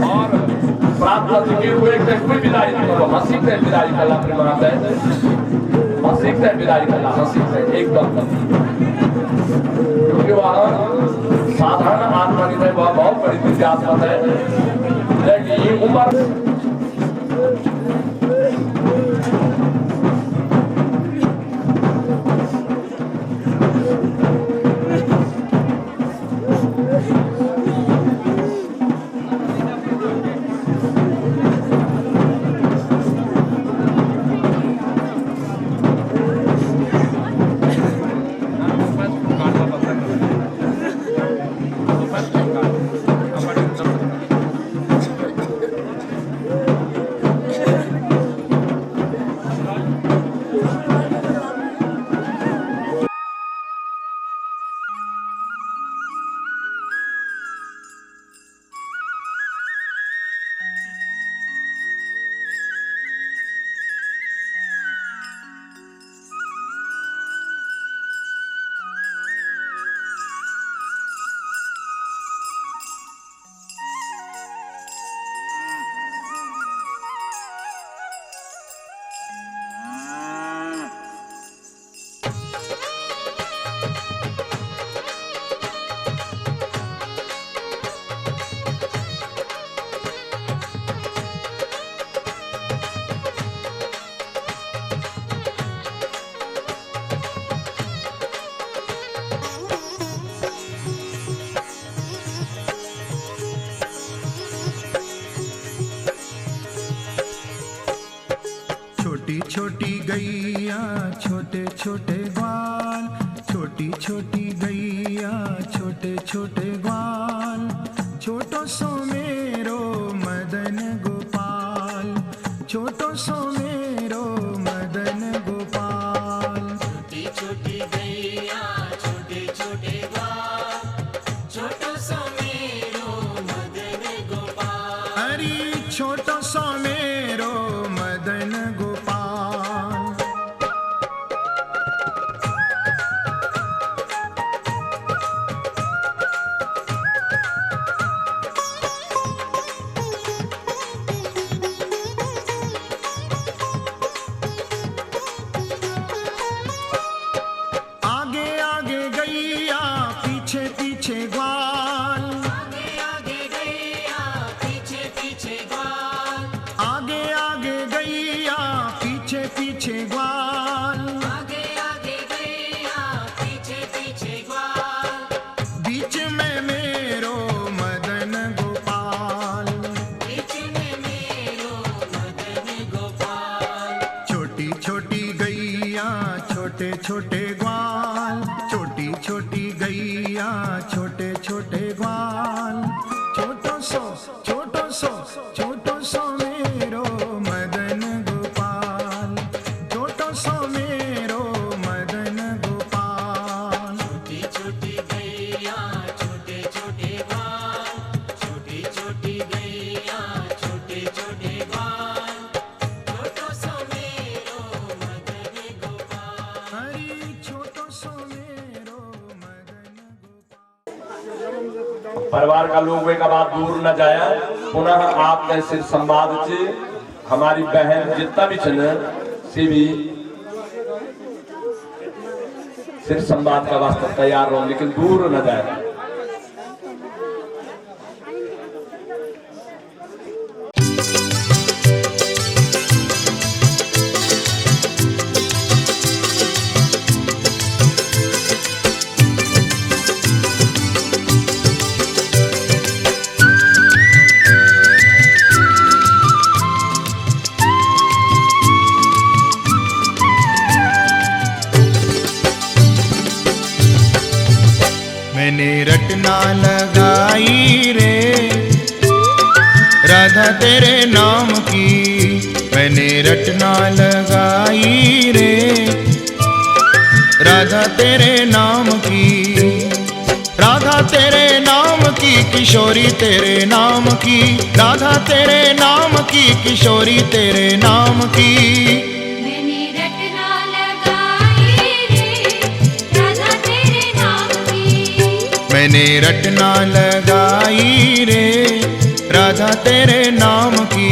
और प्रार्थना के हुए कोई विदाई करो हंसी से विदाई करना प्रमाण है हंसी से विदाई करना हंसी से एकदम क्योंकि वह साधारण आत्मा नहीं है वह बहुत बड़ी दिव्यात्मा है लेकिन ये उम्र छोटी गैया छोटे छोटे ग्वाल छोटी छोटी गैया छोटे छोटे ग्वाल छोटो सो मेरो मदन गोपाल छोटो सो मेरो मदन गोपाल छोटी छोटी गैया छोटे छोटे ग्वाल छोटो सो मेरो मदन गोपाल अरे छोटो सो मेरो मदन गोपाल छोटे छोटे ग्वाल छोटी छोटी गैया छोटे छोटे ग्वाल छोटो सो मेरो मदन गोपाल छोटो सो मेरो मदन गोपाल छोटी छोटी गैया छोटे छोटे ग्वाल छोटी छोटी गैया छोटे छोटे ग्वाल छोटो सो मेरो मदन गोपाल हरी छोटो सो मेरो मदन गोपाल। परिवार का लोग एक बात दूर न जाया पुनः आप सिर संवाद से हमारी बहन जितना भी चले से भी सिर संवाद का वास्ते तैयार हो लेकिन दूर न जाए। मैंने रटना लगाई रे राधा तेरे नाम की, मैंने रटना लगाई रे राधा तेरे नाम की, राधा तेरे नाम की किशोरी तेरे नाम की, राधा तेरे नाम की किशोरी तेरे नाम की। मैंने रटना लगाई रे राधा तेरे नाम की, मैंने रटना लगाई रे राधा तेरे नाम की।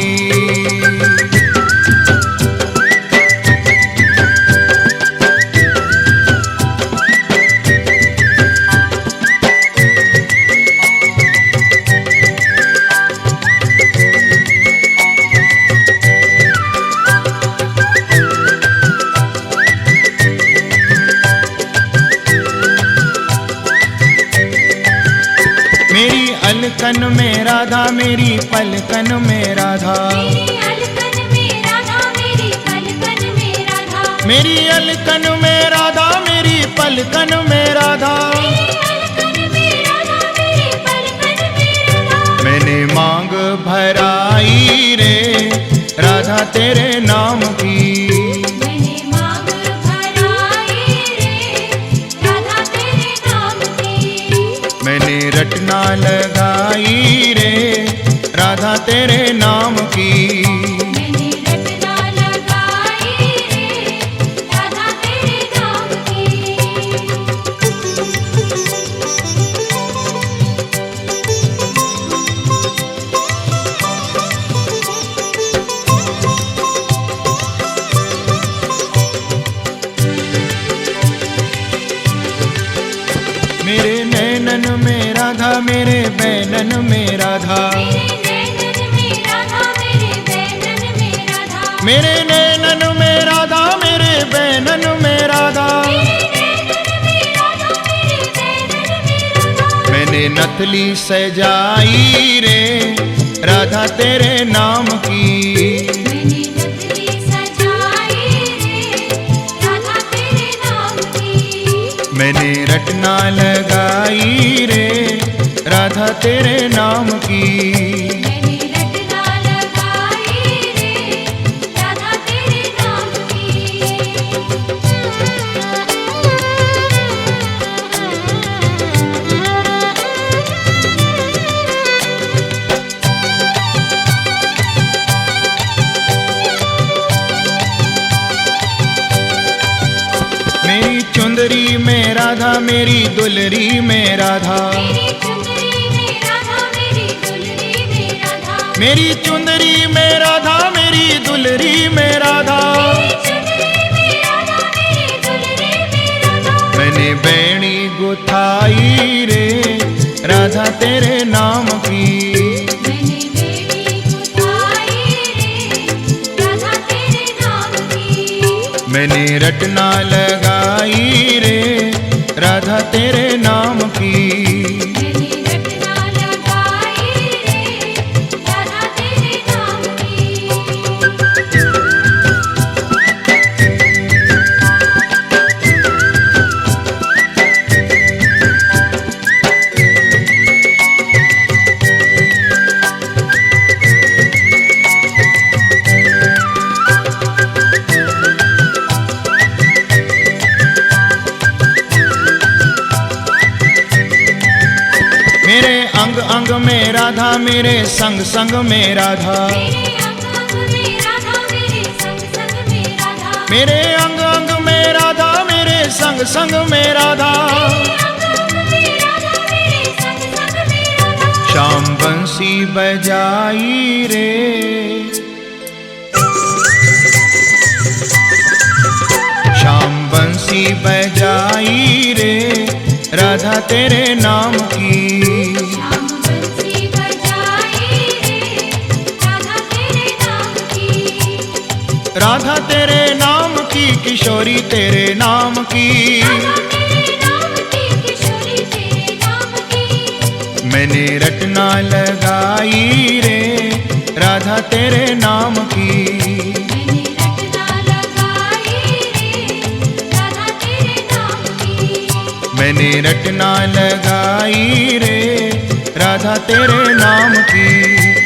मेरी अलकन में राधा मेरी पलकन में राधा, मेरी अलकन में राधा मेरी पलकन में राधा, मेरी अलकन में राधा मेरी पलकन में राधा, मेरी अलकन में राधा मेरी पलकन में राधा। मैंने मांग भराई रे राधा तेरे नाम की, मैंने मांग भराई रे राधा तेरे नाम की, मैंने रटना लगाई रे राधा तेरे नाम की। मैंने रटना लगाई रे राधा तेरे नाम की। मेरे नैनन में राधा मेरे बैनन में राधा, मेरे नैनन में राधा मेरे बैनन में राधा, मेरे नैनन में राधा मेरे बैनन में राधा, मेरे नैनन में राधा मेरे बैनन में राधा। मैंने नथली सजाई रे राधा तेरे नाम की, मैंने नथली सजाई रे राधा तेरे नाम की, मैंने रटना लगाई रे राधा तेरे नाम की। मैंने रटना लगाई रे राधा तेरे नाम मेरी चुंदरी में राधा मेरी दुलरी में राधा, मेरी चुंदरी में राधा मेरी दुलरी में राधा, मेरी चुंदरी में राधा मेरी दुलरी में राधा, मेरी चुंदरी में राधा मेरी दुलरी में राधा। मैंने बैणी गुथाई रे राधा तेरे नाम की, मैंने बेड़ी गुथाई रे राधा तेरे नाम की, मैंने रटना लगाई रे राधा तेरे नाम की। मैंने रटना लगाई रे राधा तेरे नाम की। मेरे अंग अंग में राधा मेरे संग संग में राधा, मेरे अंग अंग में राधा मेरे संग संग में राधा, मेरे अंग अंग में राधा मेरे संग संग में राधा, मेरे अंग अंग में राधा मेरे संग संग में राधा। श्याम बंसी बजाई रे श्याम बंसी बजाई रे राधा तेरे नाम की, श्याम बंसी बजाई रे राधा तेरे नाम की, राधा तेरे नाम की किशोरी तेरे नाम की। राधा तेरे नाम की किशोरी तेरे नाम की। मैंने रटना लगाई रे राधा तेरे नाम की, मैंने रटना लगाई रे राधा तेरे नाम की। मैंने रटना लगाई लगाई रे राधा तेरे नाम की।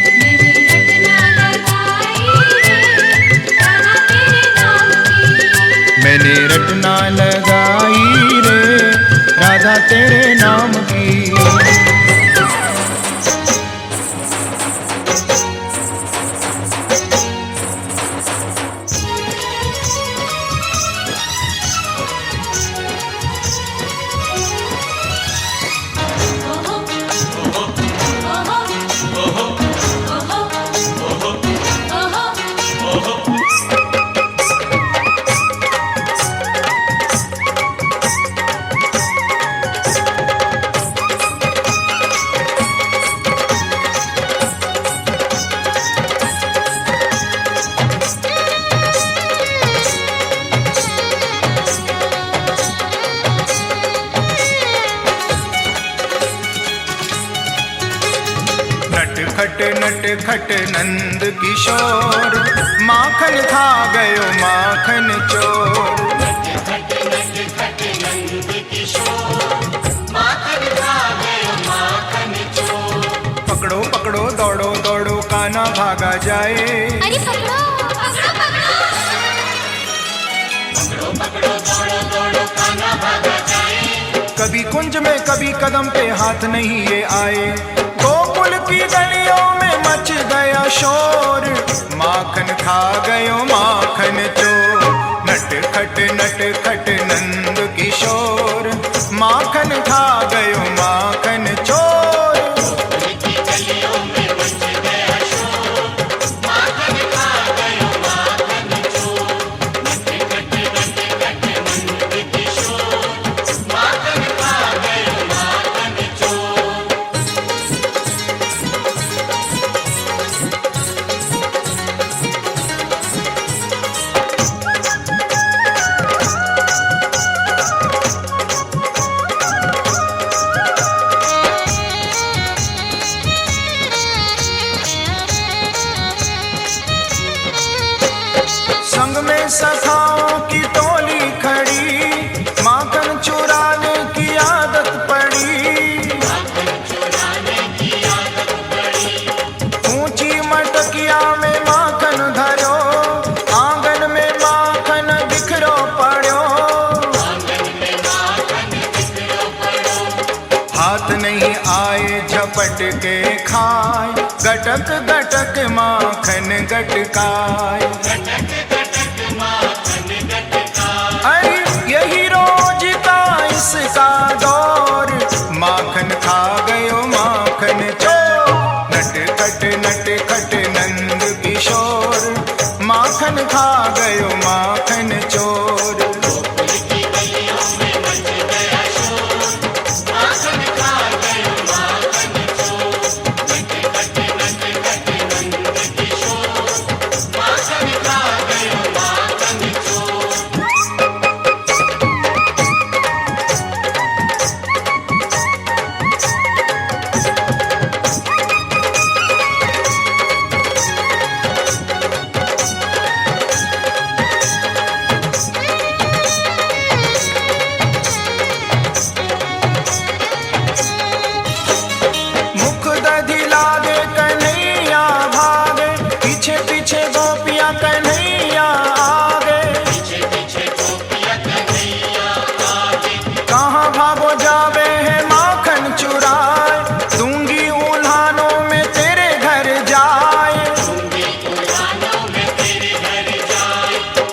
मैंने रटना लगाई रे राधा तेरे नाम की। मैंने रटना लगाई रे राधा तेरे नाम की। नट खट नंद किशोर माखन खा गयो माखन चोर। पकड़ो पकड़ो दौड़ो दौड़ो काना भागा जाए। अरे पकड़ो पकड़ो पकड़ो दौड़ो दौड़ो कान्हा भागा जाए। कभी कुंज में कभी कदम पे हाथ नहीं ये आए। गोकुल की गलियों में मच गया शोर माखन खा गयो माखन चोर। नट खट नंद किशोर माखन खा गयो माखन चोर। संग में सखाओं की टोली खड़ी माखन चुराने की आदत पड़ी। ऊंची मटकिया में माखन धरो आंगन में माखन बिखरो पड़ो। हाथ नहीं आए झपट के खाए गटक गटक माखन गटकाए। अरे यही रोज का इसका दौर माखन खा गयो माखन चोर। नट खट नंद किशोर माखन खा गयो माखन चोर।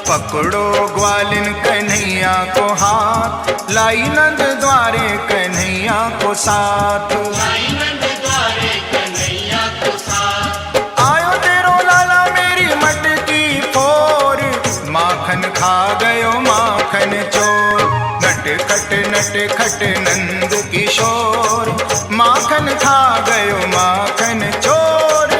पकड़ो ग्वालिन कन्हैया को हाथ, लाई नंद द्वारे कन्हैया को साथ। आयो तेरो लाला मेरी मटकी फोर, माखन खा गयो माखन चोर। नट खट नंद किशोर, माखन खा गयो माखन चोर।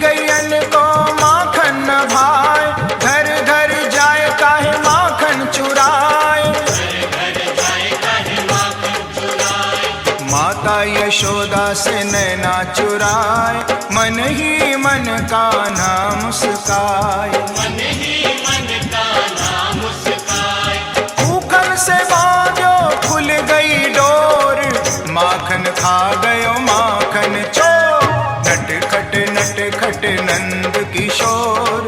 गैयन को माखन न भाए, घर घर जाए काहे माखन चुराए। माता यशोदा से नैना चुराए, मन ही मन कान्हा मुस्काए। भूखन से बाजो खुल गई डोर, माखन खा गयो माखन चोर। नट खट नंद किशोर,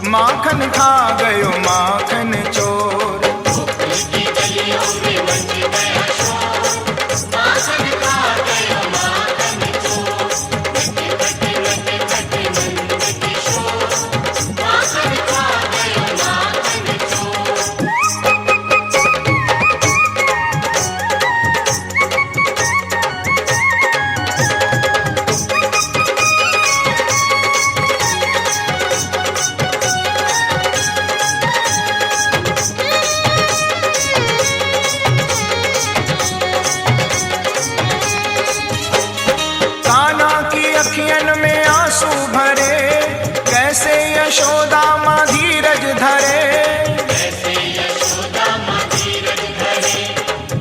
माखन खा गयो माखन चोर। अखियन में आंसू भरे, कैसे यशोदा माँ धीरज धरे।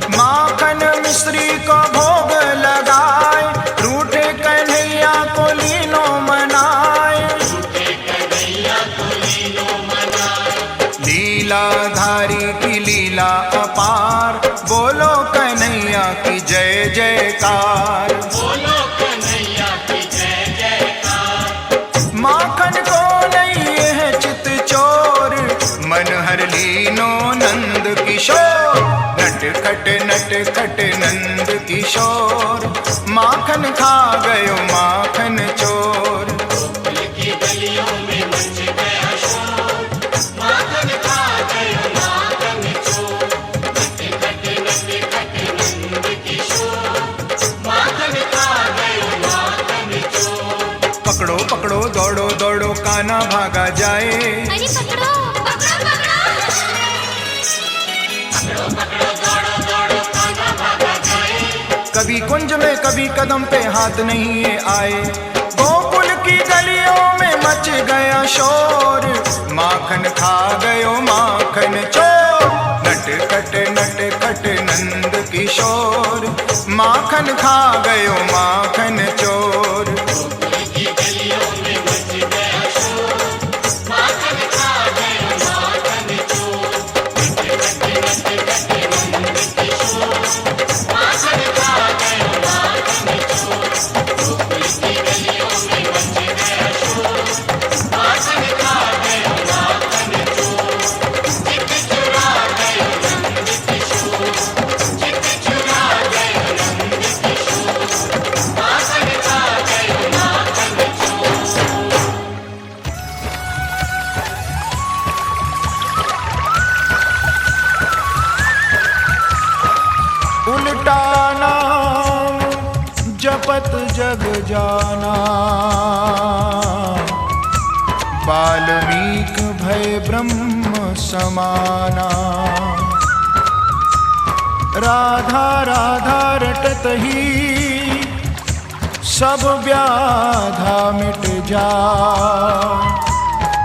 माखन मिश्री को भोग लगाए, रूठे कन्हैया को लीनो मनाए। लीलाधारी की लीला अपार, बोलो कन्हैया की जय जयकार। माखन को नहीं है चित चोर, मन हर लीनो नंद किशोर। नट खट नंद किशोर, माखन खा गयो माखन चोर। पकड़ो पकड़ो दौड़ो दौड़ो कान्हा भागा जाए। अरे पकड़ो पकड़ो पकड़ो। कभी कुंज में कभी कदम पे हाथ नहीं ये आए, गोकुल की गलियों में मच गया शोर। माखन खा गयो माखन चोर। नट खट नंद किशोर, माखन खा गयो माखन चोर। उल्टा नाम जपत जग जाना, वाल्मीक भय ब्रह्म समाना। राधा राधा रटत ही सब व्याधा मिट जा,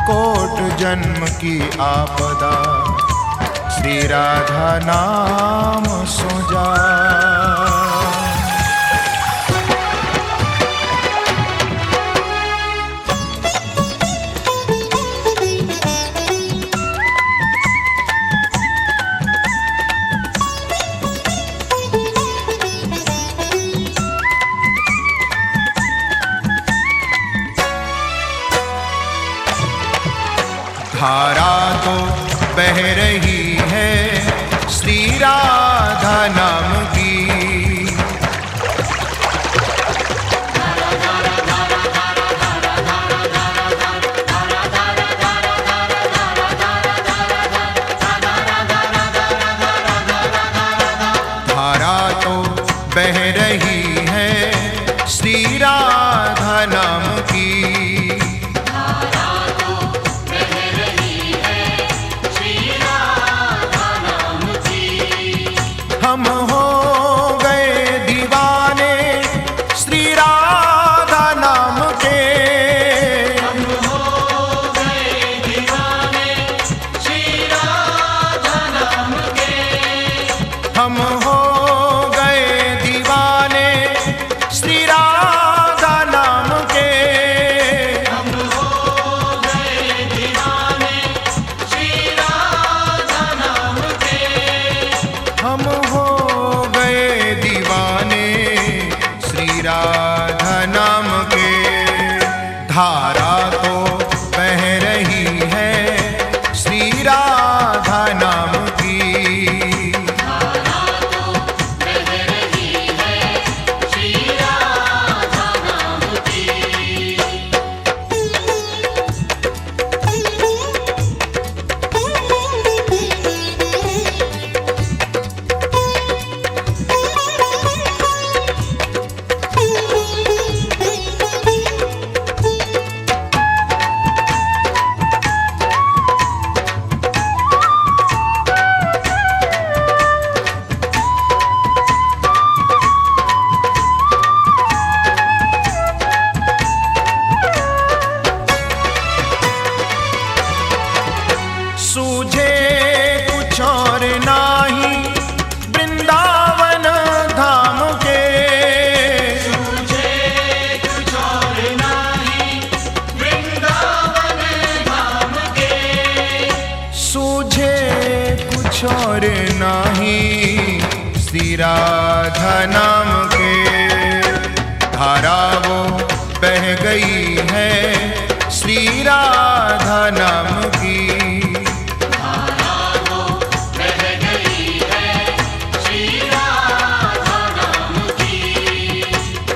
कोट जन्म की आपदा श्री राधा नाम सो जा। धारा तो बह रही है श्री राधा नाम की। धारा तो बह रही है श्री राधा नाम की। हम हो धारा तो बह रही है श्री राधा नाम की। सूझे कुछ और नाही वृंदावन धाम के, सूझे कुछ और नाही वृंदावन धाम के, सूझे कुछ और नाही श्री राधा नाम के। धारा वो बह गई है श्री राधा नाम की।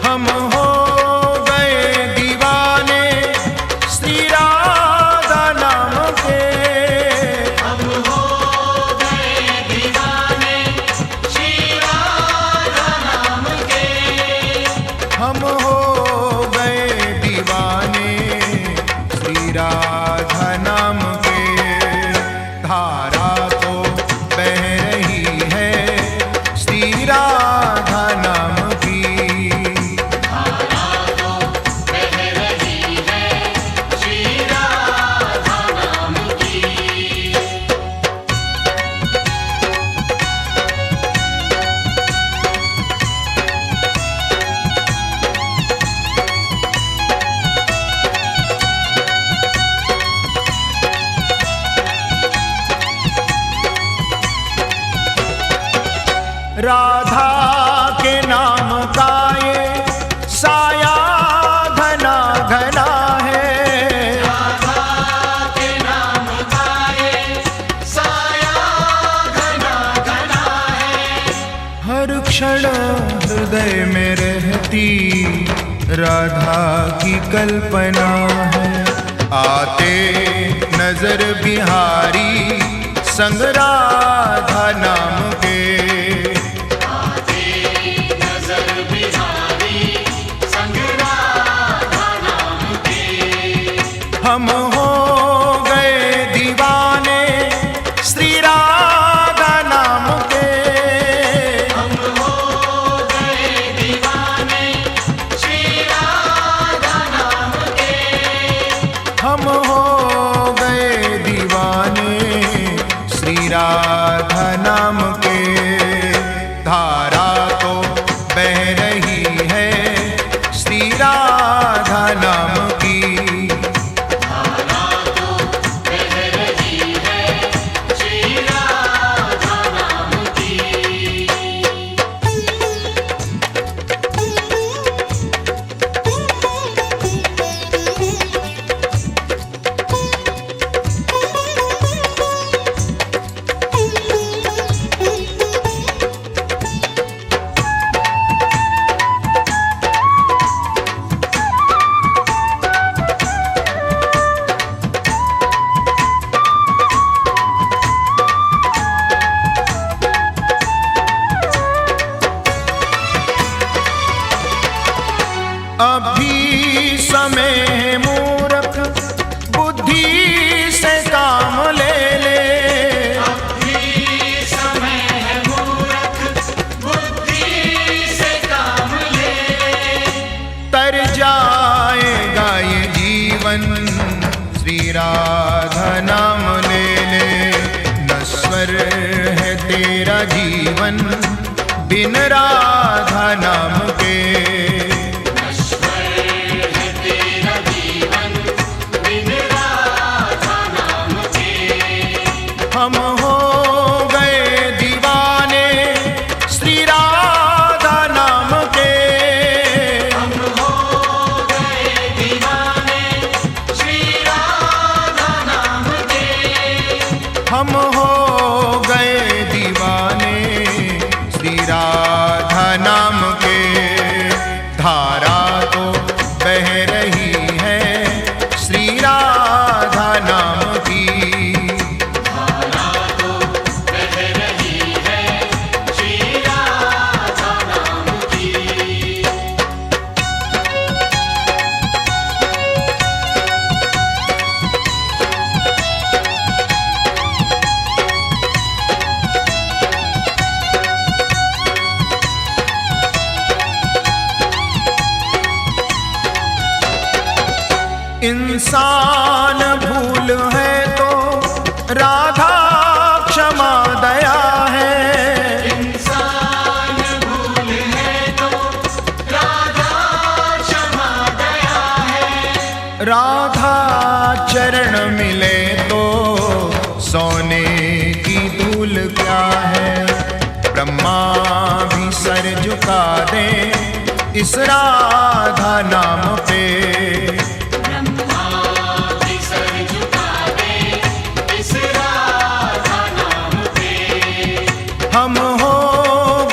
हम हो गए दीवाने श्री राधा नाम के, हम हो गए दीवाने श्री राधा नाम के, हम हो गए दीवाने श्री राधा नाम के। धारा तो बह रही है श्री राधा नाम की। राधा के नाम का ये साया घना घना है, राधा के नाम का ये साया घना घना है। हर क्षण हृदय में रहती राधा की कल्पना है। आते नजर बिहारी संग राधा नाम के। हम हो गए दीवाने श्री राधा नाम के, हम हो गए दीवाने श्री राधा नाम के, हम हो गए दीवाने श्री राधा नाम के। धारा तो बह रही है श्री राधा नाम की। अभी समय है मूर्ख बुद्धि से काम ले ले, अभी समय है मूर्ख बुद्धि से काम ले ले। तर जाएगा ये जीवन श्री राधा नाम ले ले। नश्वर है तेरा जीवन बिन राधा नाम के। हम हो गए दीवाने श्री राधा नाम के, हम हो गए दीवाने इंसान भूल है तो राधा क्षमा दया है। इंसान भूल है तो राधा क्षमा दया है। राधा चरण मिले तो सोने की धूल क्या है। ब्रह्मा भी सर झुका दे इस राधा नाम पे। ब्रह्मा भी सर झुका दे इस राधा नाम पे। हम हो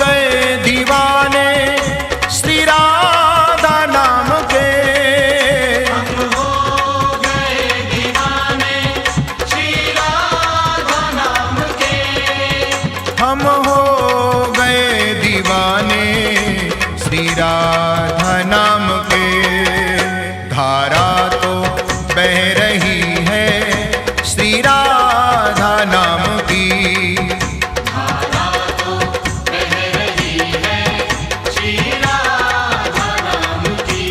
गए दीवाने श्री राधा नाम के। हम हो गए दीवाने श्री राधा नाम के। हम हो गए दीवाने श्री राधा नाम के। धारा तो बह रही है श्री राधा नाम की। धारा तो बह रही है श्री राधा नाम की।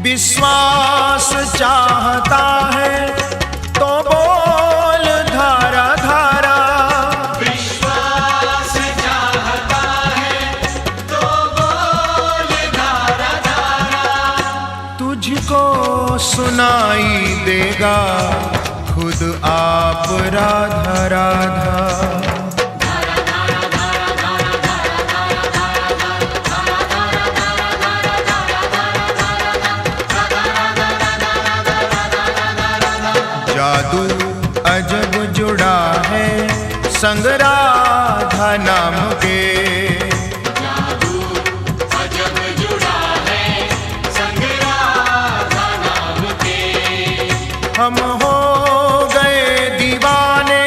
विश्वास चाहता है तो बोल धारा धारा। विश्वास चाहता है तो बोल धारा धारा। तुझको सुनाई देगा खुद आप राधा राधा। जादू अजब जुड़ा है संग राधा नाम के। जादू अजब जुड़ा है संग राधा नाम के। हम हो गए दीवाने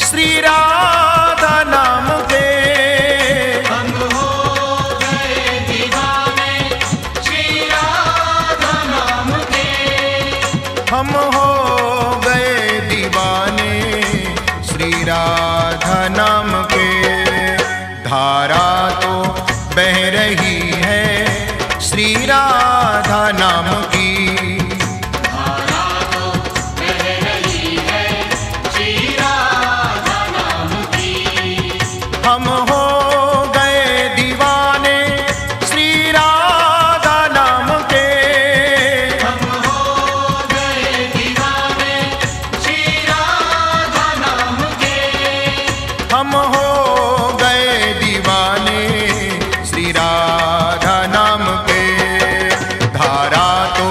श्री राधा नाम के। हम हो गए दीवाने श्री राधा नाम के। हम हो गए दीवाने श्री राधा नाम के। धारा तो बह रही है श्री राधा नाम की। धारा तो बह रही है श्री राधा नाम की। हम हो गए दीवाने श्री राधा नाम के। हम हो गए दीवाने श्री राधा नाम के। हम हो गए दीवाने श्री राधा नाम के। धारा तो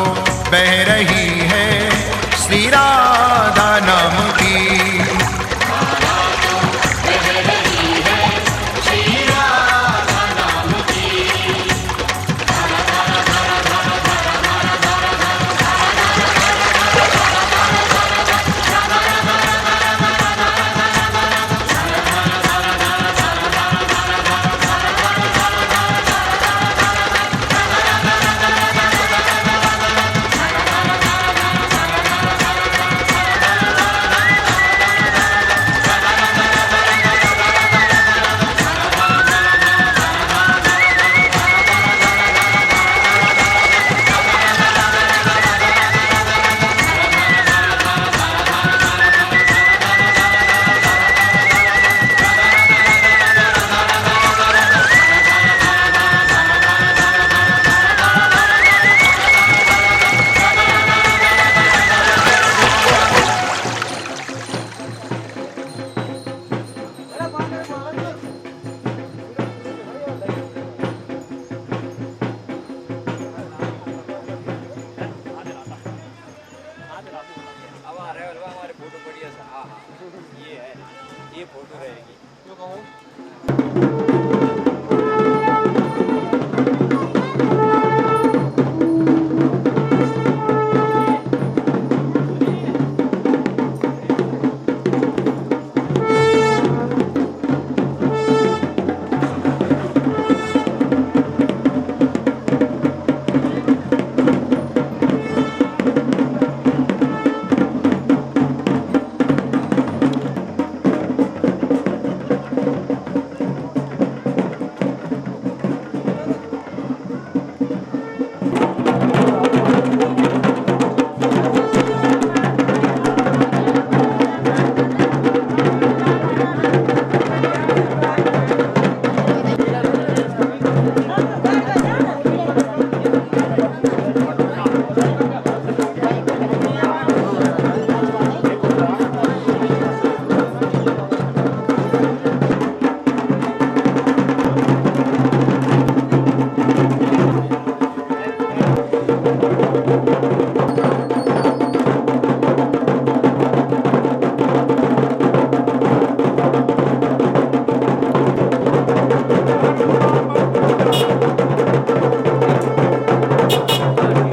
हर